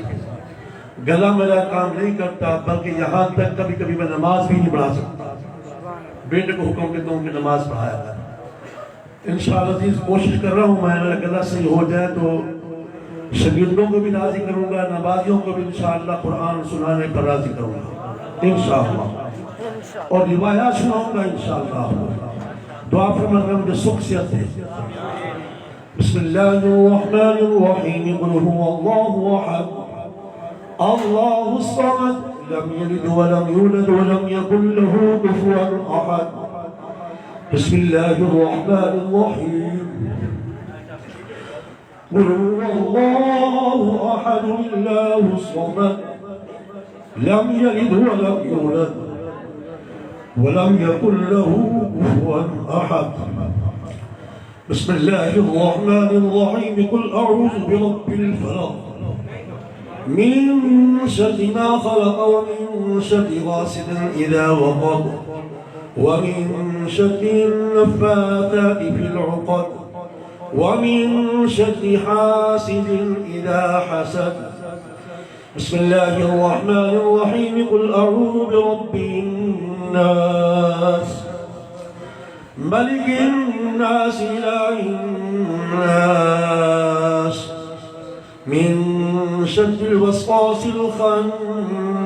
گلا میرا کام نہیں کرتا، بلکہ یہاں تک کبھی کبھی میں نماز بھی نہیں پڑھا سکتا۔ بیٹے کو حکم دیتا ہوں کہ نماز پڑھایا ہے، انشاءاللہ عزیز کوشش کر رہا ہوں میں، میرا گلا صحیح ہو جائے تو شاگردوں کو بھی راضی کروں گا، نمازیوں کو بھی انشاءاللہ قرآن سنانے پر راضی کروں گا انشاءاللہ، اور روایات سناؤں گا انشاءاللہ۔ دعا فرمائیں مجھے سکھ صحت دے۔ بسم اللہ الرحمن الرحیم قل هو اللہ احد اللہ الصمد لم یلد ولم یولد ولم یکن له کفوا احد بسم اللہ الرحمن الرحیم قل هو اللہ احد اللہ الصمد لم یلد ولم یولد ولم يكن له كفوا أحد بسم الله الرحمن الرحيم قل أعوذ برب الفلق من شر ما خلق ومن شر غاسق إذا وقب ومن شر النفاثات في العقد ومن شر حاسد إذا حسد بسم الله الرحمن الرحيم قل أعوذ برب الناس ملك الناس إله الناس من شر الوسواس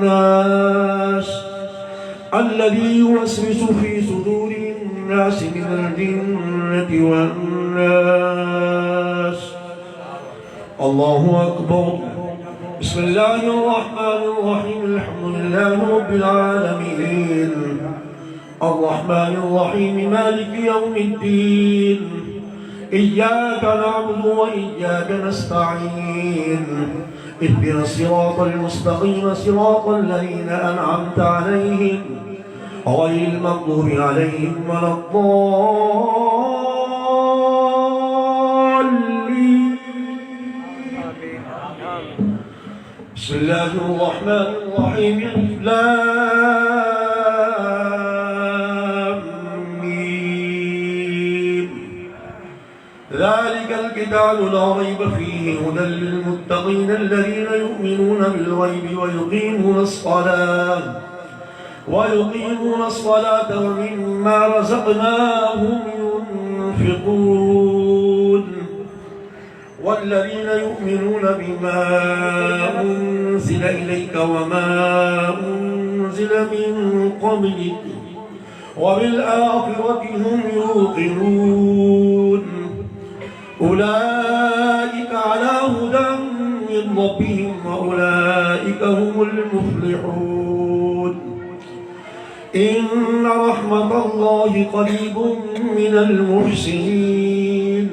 الخناس الذي يوسوس في صدور الناس من الجنة والناس الله أكبر بسم الله الرحمن الرحيم الحمد لله رب العالمين الرحمن الرحيم مالك يوم الدين إياك نعبد وإياك نستعين اهدنا الصراط المستقيم صراط الذين أنعمت عليهم غير المغضوب عليهم ولا الضالين. بسم الله الرحمن الرحيم. ذلك الكتاب لا ريب فيه هدى للمتقين الذين يؤمنون بالغيب ويقيمون الصلاة ومما رزقناهم ينفقون والذين يؤمنون بما أنزل إليك وما أنزل من قبلك وبالآخرة هم يوقنون أولئك على هدى من ربهم وأولئك هم المفلحون. إن رحمة الله قريب من المحسنين.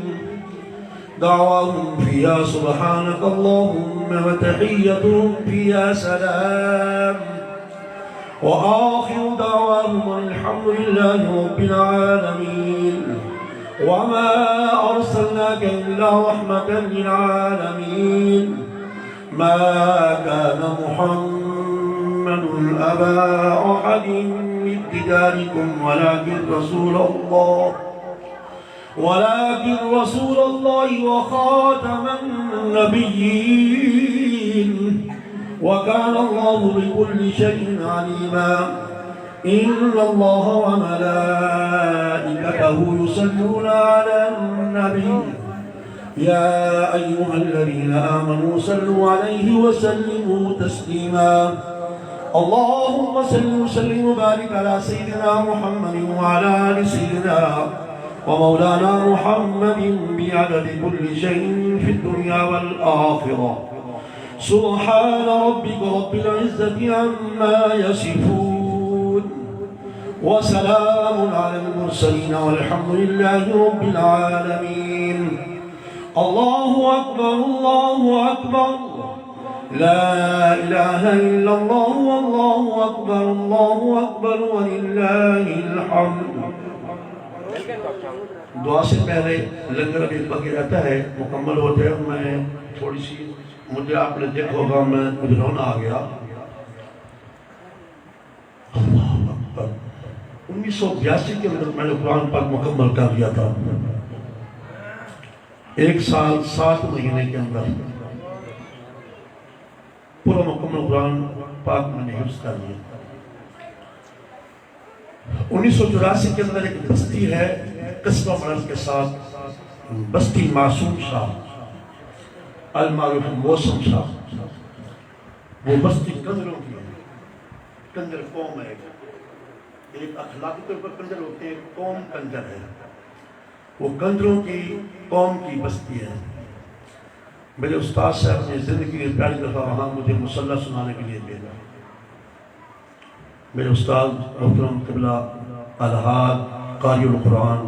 دعواهم فيها سبحانك اللهم وتحيتهم فيها سلام وآخر دعواهم الحمد لله رب العالمين. وما أرسلناك إلا رحمة للعالمين. ما كان محمد أبا أحد من رجالكم ولكن رسول الله وخاتم النبيين وكان الله بكل شيء عليما. إن الله وملائكته يصلون على النبي يا أيها الذين آمنوا صلوا عليه وسلموا تسليما. اللهم صل وسلم وبارك على سيدنا محمد وعلى آل سيدنا ومولانا محمد بعدد كل شيء في الدنيا والآخرة. سبحان ربك رب العزة عما يصفون وسلام على المرسلين والحمد لله رب العالمين. الله أكبر الله أكبر لا إله إلا الله والله أكبر ولله الحمد. دعا سے پہلے لنگر ابھی باقی رہتا ہے، مکمل ہوتے ہیں. میں تھوڑی سی مجھے آپ نے دیکھا ہوگا مجھے رونا آ گیا. 1982 کے اندر میں نے قرآن پاک مکمل کر لیا تھا. 1 سال 7 مہینے کے اندر پورا مکمل قرآن پاک میں نے حفظ کر لیا. 1984 کے اندر ایک بستی ہے قصبہ مرض کے ساتھ، بستی معصوم شاہ المعروف موسم شاہ. وہ بستی کنجروں کی ہے. کنجر قوم ہے، ایک اخلاقی طور پر کنجر ہوتے ہیں، قوم کنجر ہے. وہ کنجروں کی قوم کی بستی ہے. میرے استاد صاحب نے زندگی میں پہلی دفعہ وہاں مجھے مصلی سنانے کے لیے بھیجا. میرے استاد محترم قبلہ الحاج قاری القرآن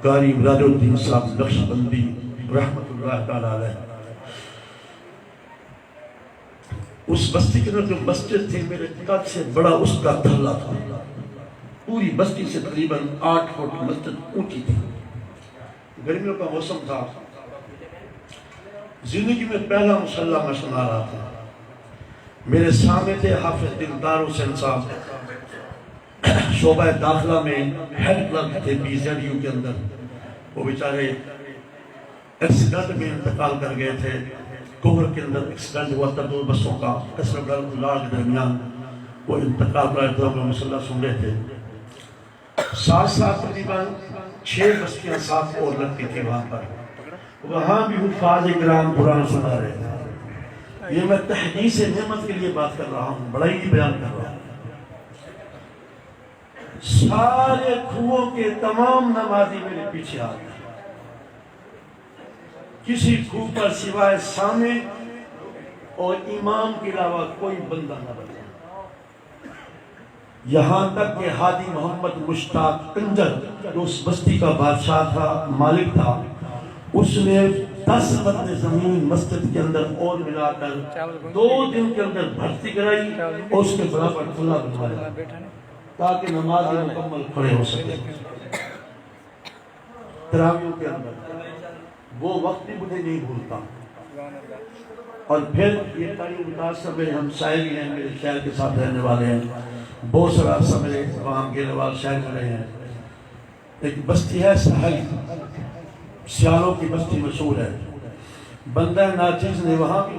قاری مراد الدین صاحب نقشبندی رحمۃ اللہ تعالی علیہ. اس بستی کے اندر جو مسجد تھی میرے قد سے بڑا اس کا دھلا تھا. پوری بستی سے تقریباً 8 فٹ مسجد اونچی تھی. گرمیوں کا موسم تھا. زندگی میں پہلا مصلی میں سنا رہا تھا. میرے سامنے تھے حافظ دلدار حسین صاحب، شعبہ داخلہ میں ہیڈ کلرک تھے BZU کے اندر. وہ بیچارے ایکسیڈنٹ میں انتقال کر گئے تھے. کوہر کے اندر ایکسیڈنٹ ہوا تھا 2 بسوں کا قصر بلال کے درمیان. وہ انتقال کر رہے تھے، وہ مصلی سن رہے تھے. ساتھ تقریباً 6 بستیاں ساتھ اور لگتی تھی وہاں پر. وہاں بھی حفاظ کرام قرآن سنا رہے تھے. یہ میں تحدیث نعمت کے لیے بات کر رہا ہوں، بڑا ہی بیان کر رہا ہوں. سارے کھووں کے تمام نمازی میرے پیچھے آ گئے. کسی کھو پر سوائے سامع اور امام کے علاوہ کوئی بندہ نہ بچا. یہاں تک کہ حاجی محمد مشتاق کنجر جو اس بستی کا بادشاہ تھا، مالک تھا، اس نے 10 مرد زمین مسجد کے اندر اور ملا کر 2 دن کے اندر بھرتی کرائی اور اس کے برابر کھلا بنوایا تاکہ نماز مکمل کھڑے ہو سکے. تراویح کے اندر وہ وقت بھی مجھے نہیں بھولتا. اور پھر یہ قریب متاثر میں ہم شاعری ہیں، میرے شہر کے ساتھ رہنے والے ہیں، بہت سارا عرصہ میرے وہاں گیلے والے شہر رہے ہیں. ایک بستی ہے سہل، سیالوں کی بستی مشہور ہے. بندہ ناچیز نے وہاں بھی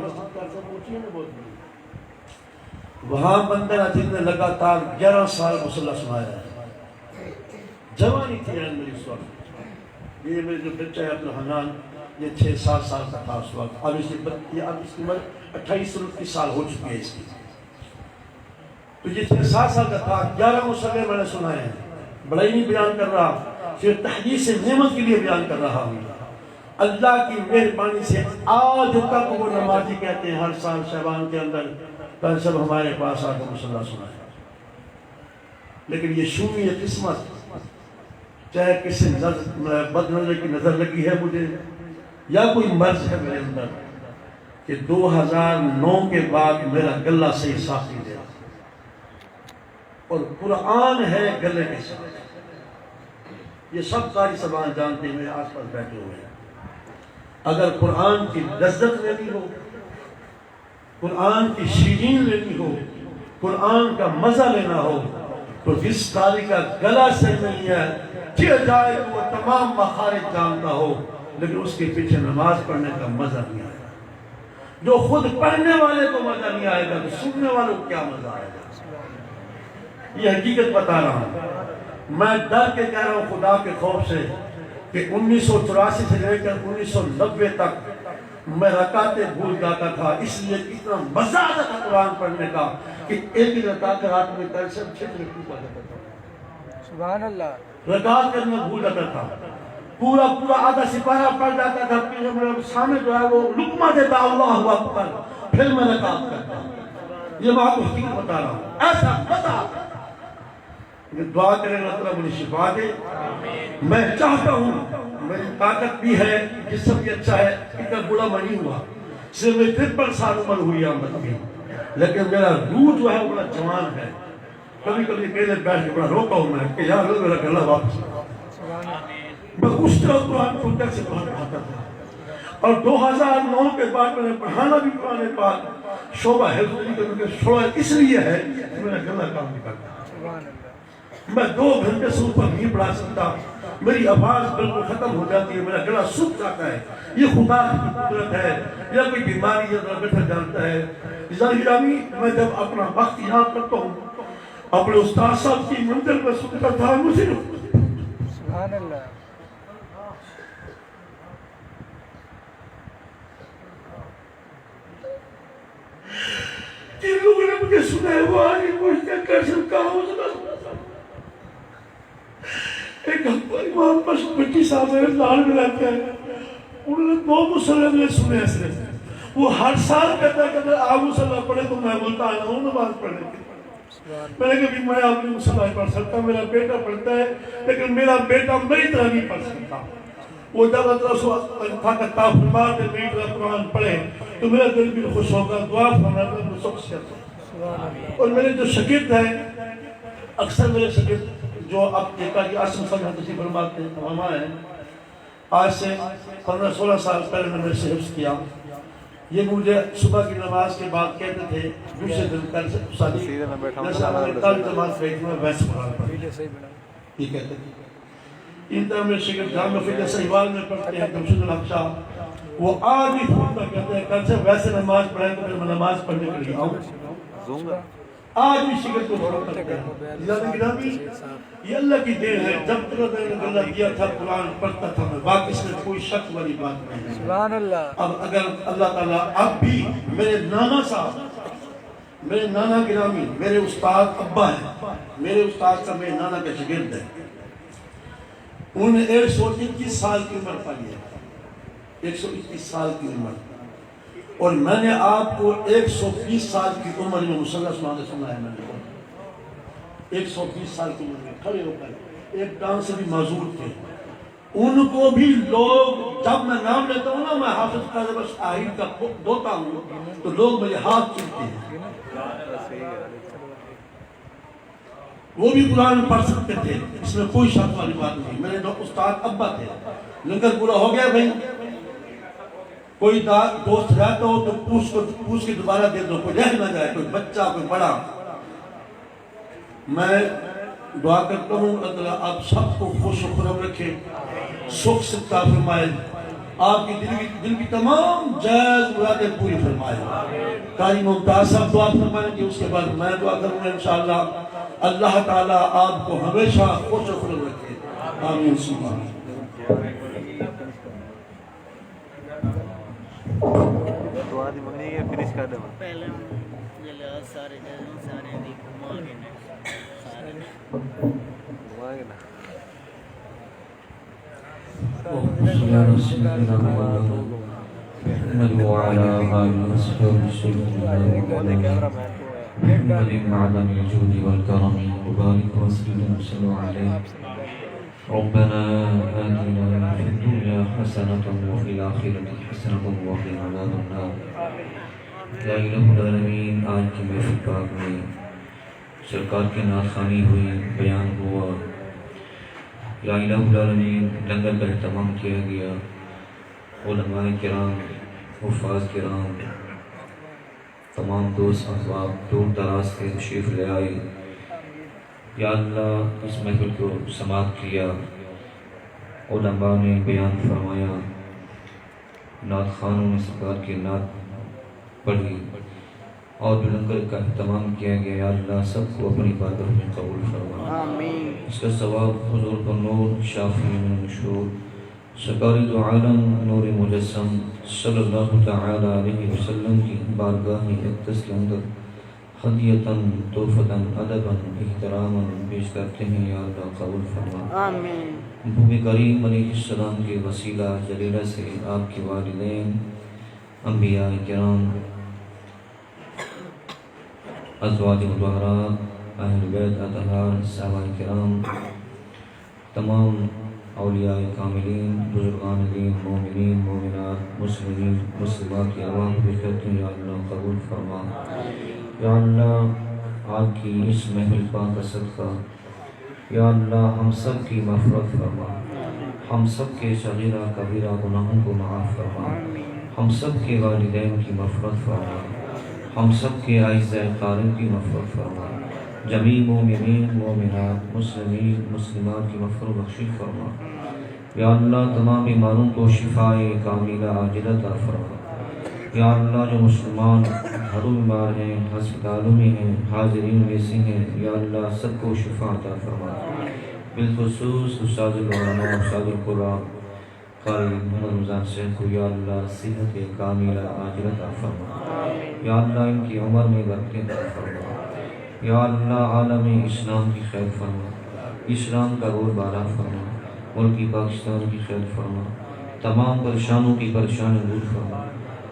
وہاں بندہ ناچیز نے لگاتار 11 سال مصلح سنایا ہے. جوانی تھی میری اس وقت. یہ میرے جو بچہ ہے عبدالحنان، یہ 6-7 سال کا تھا اس وقت. اب اس کی عمر 28-29 سال ہو چکی ہے اس کی. تو یہ 6-7 سال کا تھا. 11 مصلح میں نے سنائے ہیں. بڑا ہی نہیں بیان کر رہا، صرف تحدیث نعمت کے لیے بیان کر رہا ہوں. اللہ کی مہربانی سے آج تک وہ نمازی کہتے ہیں ہر سال شعبان کے اندر کل سب ہمارے پاس آ کر مصلح سنائے. لیکن یہ شومی قسمت، چاہے کسی بد نظر کی نظر لگی ہے مجھے یا کوئی مرض ہے میرے اندر، کہ 2009 کے بعد میرا گلہ صحیح صاف نہیں دیا. اور قرآن ہے گلے کے ساتھ. یہ سب قاری زبان جانتے ہیں، میرے آس پاس بیٹھے ہوئے ہیں. اگر قرآن کی لذت لینی ہو، قرآن کی شیرین لینی ہو، قرآن کا مزہ لینا ہو، تو جس قاری کا گلا صحیح نہیں ہے، چل جائے کہ وہ تمام مخارج جانتا ہو لیکن اس کے پیچھے نماز پڑھنے کا مزہ نہیں آئے گا. جو خود پڑھنے والے کو مزہ نہیں آئے گا تو سننے والوں کو کیا مزہ آئے گا. یہ حقیقت بتا رہا ہوں. میں ڈر کے کہہ رہا ہوں خدا کے خوف سے کہ 1984 سے لے کر 1990 تک میں رکعتیں بھول جاتا تھا. اس لیے اتنا مزہ آتا تھا قرآن پڑھنے کا کہ ایک ہی رکعت رات میں کل سے 6 رکوع پڑھ جاتا تھا. سبحان اللہ. رکعت کرنا بھول جاتا تھا. پورا آدھا سپارہ پڑھ جاتا تھا. پھر میرے سامنے جو ہے وہ لقمہ دیتا اللہ اکبر، پھر میں رکعت کرتا. یہ میں آپ کو حقیقت بتا رہا ہوں. ایسا مزہ دعا کریں اللہ تعالیٰ مجھے شفا دے. میں چاہتا ہوں، میری طاقت بھی ہے، جسم بھی اچھا ہے، اتنا بڑا میں نہیں ہوا، صرف 53 سال عمر ہوئی آمد کی، لیکن میرا روح جو ہے وہ بڑا جوان ہے. کبھی اکیلے بیٹھ کے بڑا روتا ہوں میں کہ یار میرا گلہ واپس. میں اس طرح قرآن کو سے پڑھتا تھا. اور 2009 کے بعد میں نے پڑھانا بھی قرآن پاک شعبہ حفظ چھوڑا اس لیے ہے کہ میرا گلہ کام نہیں کرتا. میں 2 گھنٹے سے اوپر نہیں پڑھا سکتا. میری آواز بالکل ختم ہو جاتی ہے، میرا گلا سوکھ جاتا ہے. یہ خدا کی قدرت ہے یا کوئی بیماری ہے تو بیٹھا جانتا ہے. گرامی، میں جب اپنا وقت یاد کرتا ہوں اپنے استاد صاحب کی منزل پر سنتا تھا مجھے سبحان اللہ. جن لوگوں نے مجھے سنا ہے وہ آگے پہنچتے کر سکتا ہوں. ایک ہماری وہاں پر بچی صاحب میرے لال میں رہتے ہیں، انہوں نے 2 مصلح میں سنے ایسے. وہ ہر سال کہتا ہے کہ آپ مصلح پڑھے تو میں بولتا ہوں نماز پڑھنے کی. میں نے کہا میں اپنی مصلح پڑھ سکتا، میرا بیٹا پڑھتا ہے لیکن میرا بیٹا میری طرح نہیں پڑھ سکتا. وہ جب تھا کہ فرما دے میری طرح قرآن پڑھے تو میرا دل بھی خوش ہوگا. دعا فرماتا ہوں سب سے. اور میرے جو شاگرد ہیں، اکثر میرے شاگرد جو اب ایک آج آسم سمجھا تسی فرماتے ہیں علماء ہیں، آج سے 15-16 سال پہلے میں نے سے حفظ کیا. یہ مجھے صبح کی نماز کے بعد کہتے تھے دوسرے دن کل سے شادی جیسے ہمیں کل جماعت بیٹھی میں ویسے قرآن پڑھا. یہ کہتے تھے. ان طرح میں شاگرد جامعہ فقہ صحیحوال میں پڑھتے ہیں جمشید الحق صاحب، وہ آج بھی فون پر کہتے ہیں کل سے ویسے نماز پڑھیں تو میں نماز پڑھنے کے لیے آؤں. آج بھی شاگرد کو فون کرتے ہیں. گرامی، یہ اللہ کی دین ہے. جب تک اللہ دیا تھا قرآن پڑھتا تھا میں، باقی اس میں کوئی شک والی بات نہیں ہے. سبحان اللہ. اب اگر اللہ تعالیٰ اب بھی میرے نانا صاحب، میرے نانا گرامی، میرے استاد ابا ہیں، میرے استاد کا میرے نانا کا شاگرد ہے، انہوں نے 121 سال کی عمر پائی ہے. 121 سال کی عمر. اور میں نے آپ کو 120 سال کی عمر میں مصلح سنا ہے. میں نے 120 سال کی عمر میں کھڑے ہو کر ایک ڈانس بھی معذور تھے. ان کو بھی لوگ جب میں نام لیتا ہوں نا میں حافظ قاسم شاہین کا دوتا ہوں تو لوگ مجھے ہاتھ چلتے ہیں. وہ بھی قرآن پڑھ سکتے تھے, اس میں کوئی شک والی بات نہیں. میرے دو استاد ابا تھے. لنگر پورا ہو گیا بھائی, کوئی دوست رہتا ہو تو پوچھ کے دوبارہ دے دو, کوئی رہ نہ جائے, کوئی بچہ کوئی بڑا. میں دعا کرتا ہوں اللہ آپ سب کو خوش و خرم رکھے, سکھ سکتا فرمائے, آپ کی دل کی تمام جائز مرادیں پوری فرمائے. قاری ممتاز صاحب دعا فرمائیں گے, اس کے بعد میں دعا کروں گا انشاءاللہ. اللہ تعالیٰ آپ کو ہمیشہ خوش و خرم رکھے. آمین سبحان اللہ. دعا دی منگنی ہے, فنش کر دے. پہلے جلال سارے سارے دی گھما کے سارے دعا ہے نا. یا رسول اللہ محمد وعلا آل وصحبہ سیدنا محمد معدن الجود والکرم وبارک وسلم صلی علیہ. ربنا آتنا في الدنيا حسنة وفي الآخرة حسنة وقنا عذاب النار. لا الہ العالمین, آج کی محفل پاک میں سرکار کی نعت خوانی ہوئی, بیان ہوا. لا الہ العالمین, لنگر کا اہتمام کیا گیا. علماء کرام, حفاظ کرام, تمام دوست احباب دور دراز سے تشریف لے آئے. یا اللہ اس محفل کو سماعت کیا, علماء نے بیان فرمایا, نعت خوانوں نے سرکار کی نعت پڑھی اور جو لنگر کا اہتمام کیا گیا. یا اللہ سب کو اپنی بارگاہ میں قبول فرما. اس کا ثواب حضور پر نور شافی من نشور سرکار دو عالم نور مجسم صلی اللہ تعالی علیہ وسلم کی بارگاہ اقدس کے اندر ہدیتاً تحفتاً ادباً احتراماً پیش کرتے ہیں. یا اللہ قبول فرما. آمین. نبی کریم علیہ السلام کے وسیلہ جلیلہ سے آپ کے والدین, انبیاء کرام, ازواج مطہرات, اہل بیت اطہار, صحابہ کرام, تمام اولیاء کاملین, بزرگان دین, مومنین, مومنات, مسلمین, مسلمات کی عوام بھی کرتے ہیں. یا اللہ قبول فرما. یا اللہ آپ کی اس محفل پاک کا صدقہ, یا اللہ ہم سب کی مغفرت فرما, ہم سب کے صغیرہ کبیرہ گناہوں کو معاف فرما, ہم سب کے والدین کی مغفرت فرما, ہم سب کے اعزائے قارئین کی مغفرت فرما, جمیع مومنین, مومنات, مسلمین, مسلمات کی مغفرت و بخشش فرما. یا اللہ تمام بیماروں کو شفائے کاملہ عاجلہ عطا فرما. یا اللہ جو مسلمان گھروں بیمار ہیں, ہسپتالوں میں ہیں, حاضرین میں سے ہیں, یا اللہ سب کو شفا عطا فرما. بالخصوص استاد العلماء, استاد القرآن قاری محمد رمضان صاحب کو یا اللہ صحت کاملہ عاجلہ عطا فرما. یا اللہ ان کی عمر میں برکت عطا فرما. یا اللہ عالم اسلام کی خیر فرما, اسلام کا گور بارہ فرما, ملک پاکستان کی خیر فرما, تمام پریشانوں کی پریشانی دور فرما,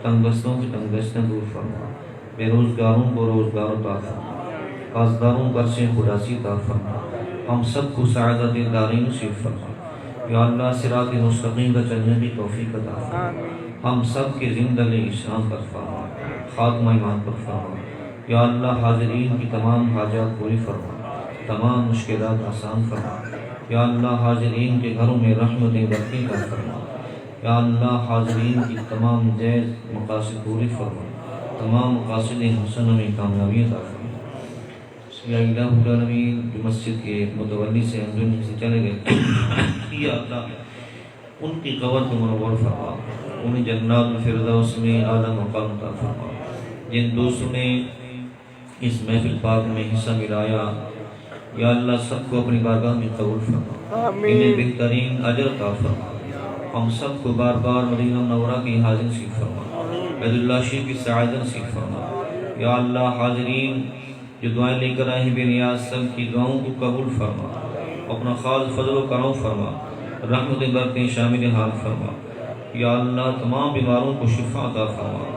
تنگ دستوں کی تنگ دستیں دور فرما, بے روزگاروں کو روزگار عطا فرما, قرضداروں پر سے خلاصی عطا فرما, ہم سب کو سعادت دارین نصیب فرما. یا اللہ صراط مستقیم پر چلنے کی توفیق عطا فرما, ہم سب کے زندہ اسلام پر فرما, خاتمہ ایمان پر فرما. یا اللہ حاضرین کی تمام حاجات پوری فرما, تمام مشکلات آسان فرما. یا اللہ حاضرین کے گھروں میں رحمتیں برقی کا فرما. یا اللہ حاضرین کی تمام جائز مقاصد پوری فرما, تمام مقاصد حسنہ میں کامیابی عطا فرما. یا الہ العالمین جو مسجد کے متولی سے ہم دنیا سے چلے گئے, یا اللہ ان کی قبر کو منور فرما, انہیں جنات الفردوس میں اعلیٰ مقام عطا فرما. جن دوستوں نے اس محفل پاک میں حصہ ملایا, یا اللہ سب کو اپنی بارگاہ میں قبول فرما, انہیں بہترین اجر عطا فرما. ہم سب کو بار بار مدینہ منورہ کی حاضر نصیب فرما, بیت اللہ شریف کی سعادت نصیب فرما. یا اللہ حاضرین جو دعائیں لے کر آئے ہیں بے نیاز سب کی دعاؤں کو قبول فرما, اپنا خاص فضل و کرم فرما, رحمت برکتیں شامل حال فرما. یا اللہ تمام بیماروں کو شفا عطا فرما.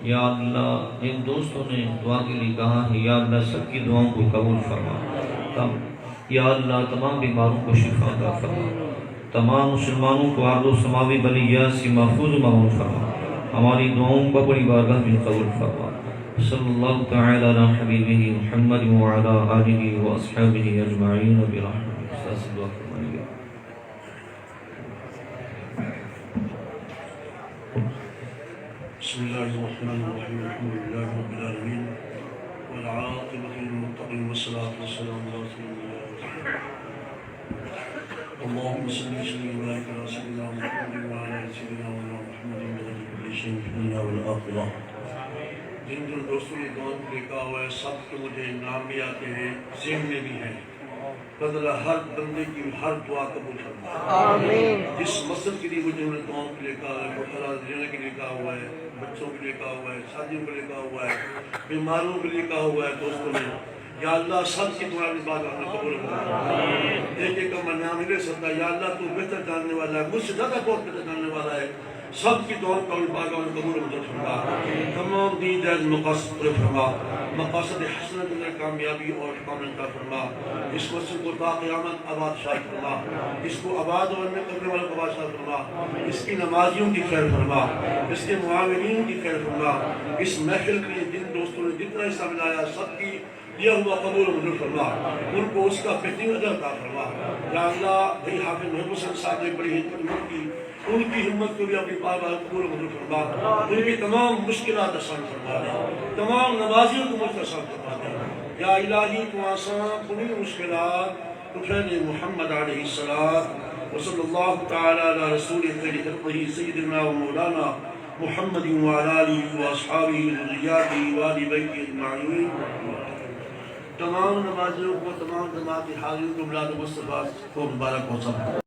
یا اللہ جن دوستوں نے دعا کے لیے کہا ہے, یا اللہ سب کی دعاؤں کو قبول فرما. یا اللہ تمام بیماروں کو شفا عطا فرما. تمام مسلمانوں کو عرض و سماوی بلیات سے محفوظ و معمول فرما، ہماری دعاؤں کو بڑی بارگاہ میں قبول فرما۔ صلی اللہ تعالی علی حبیبہ محمد وعلی آلہ واصحابہ اجمعین برحمتک۔ استاذ دعا فرمائیے۔ بسم الله الرحمن الرحيم الحمد لله رب العالمين والعاقبة للمتقين والصلاة والسلام على رسول الله اللهم صل وسلم وبارك على سيدنا محمد وعلى آل سيدنا محمد وعلى كل شيء في الدنيا والآخرة۔ جن جن دوستوں نے دعا کو لکھا ہوا ہے سب کے مجھے نام بھی آتے ہیں، ذہن میں بھی ہیں۔ بدلہ ہر بندے کی ہر دعا قبول فرما آمین۔ جس مسجد کے لیے مجھے انہوں نے دعاؤں کو لکھا ہے، بخارا دینے کے لکھا ہوا ہے، بچوں کو لکھا ہوا ہے، شادیوں کو لکھا ہوا ہے، بیماروں کو لکھا ہوا ہے، دوستوں نے یا اللہ سب کی دعا کی بات ہمیں قبول فرما۔ ایک ایک کا میں نام نہیں لے سکتا، یا اللہ تو بہتر جاننے والا ہے، مجھ سے زیادہ بہت بہتر جاننے والا ہے، سب کی دعا کا باغ قبول فرما۔ تمام دین دراز مقاصد پورے فرما، مقاصد حسنہ کے اندر کامیابی اور کامل عطا فرما۔ اس مسجد کو تا قیامت آباد شاد فرما، اس کو آباد اور میں کرنے والوں کو آباد شاد فرما، اس کی نمازیوں کی خیر فرما، اس کے معاونین کی خیر فرما۔ اس محفل کے لیے جن دوستوں نے جتنا حصہ ملایا سب کی یہ ہوا قبول و منظور فرما، ان کو اس کا بہترین اجر عطا فرما۔ یا اللہ بھائی حافظ محبوب صاحب نے بڑی خدمت کی، ان کی ہمت کو بھی اپنی پاک قبول و منظور فرما، ان کی تمام مشکلات آسان فرما دے، تمام نمازیوں کو مجھ آسان فرما دے۔ یا الہی تو آسان کنی مشکلات طفیل محمد علیہ السلام وصلی اللہ تعالی علی رسول خیر خلقہ سیدنا و مولانا محمد وعلی آلہ واصحابہ ذریاتہ وآل بیتہ اجمعین۔ تمام نمازیوں کو، تمام جماعت حاضرین کو میلاد مصطفیٰ کو مبارک ہو سب۔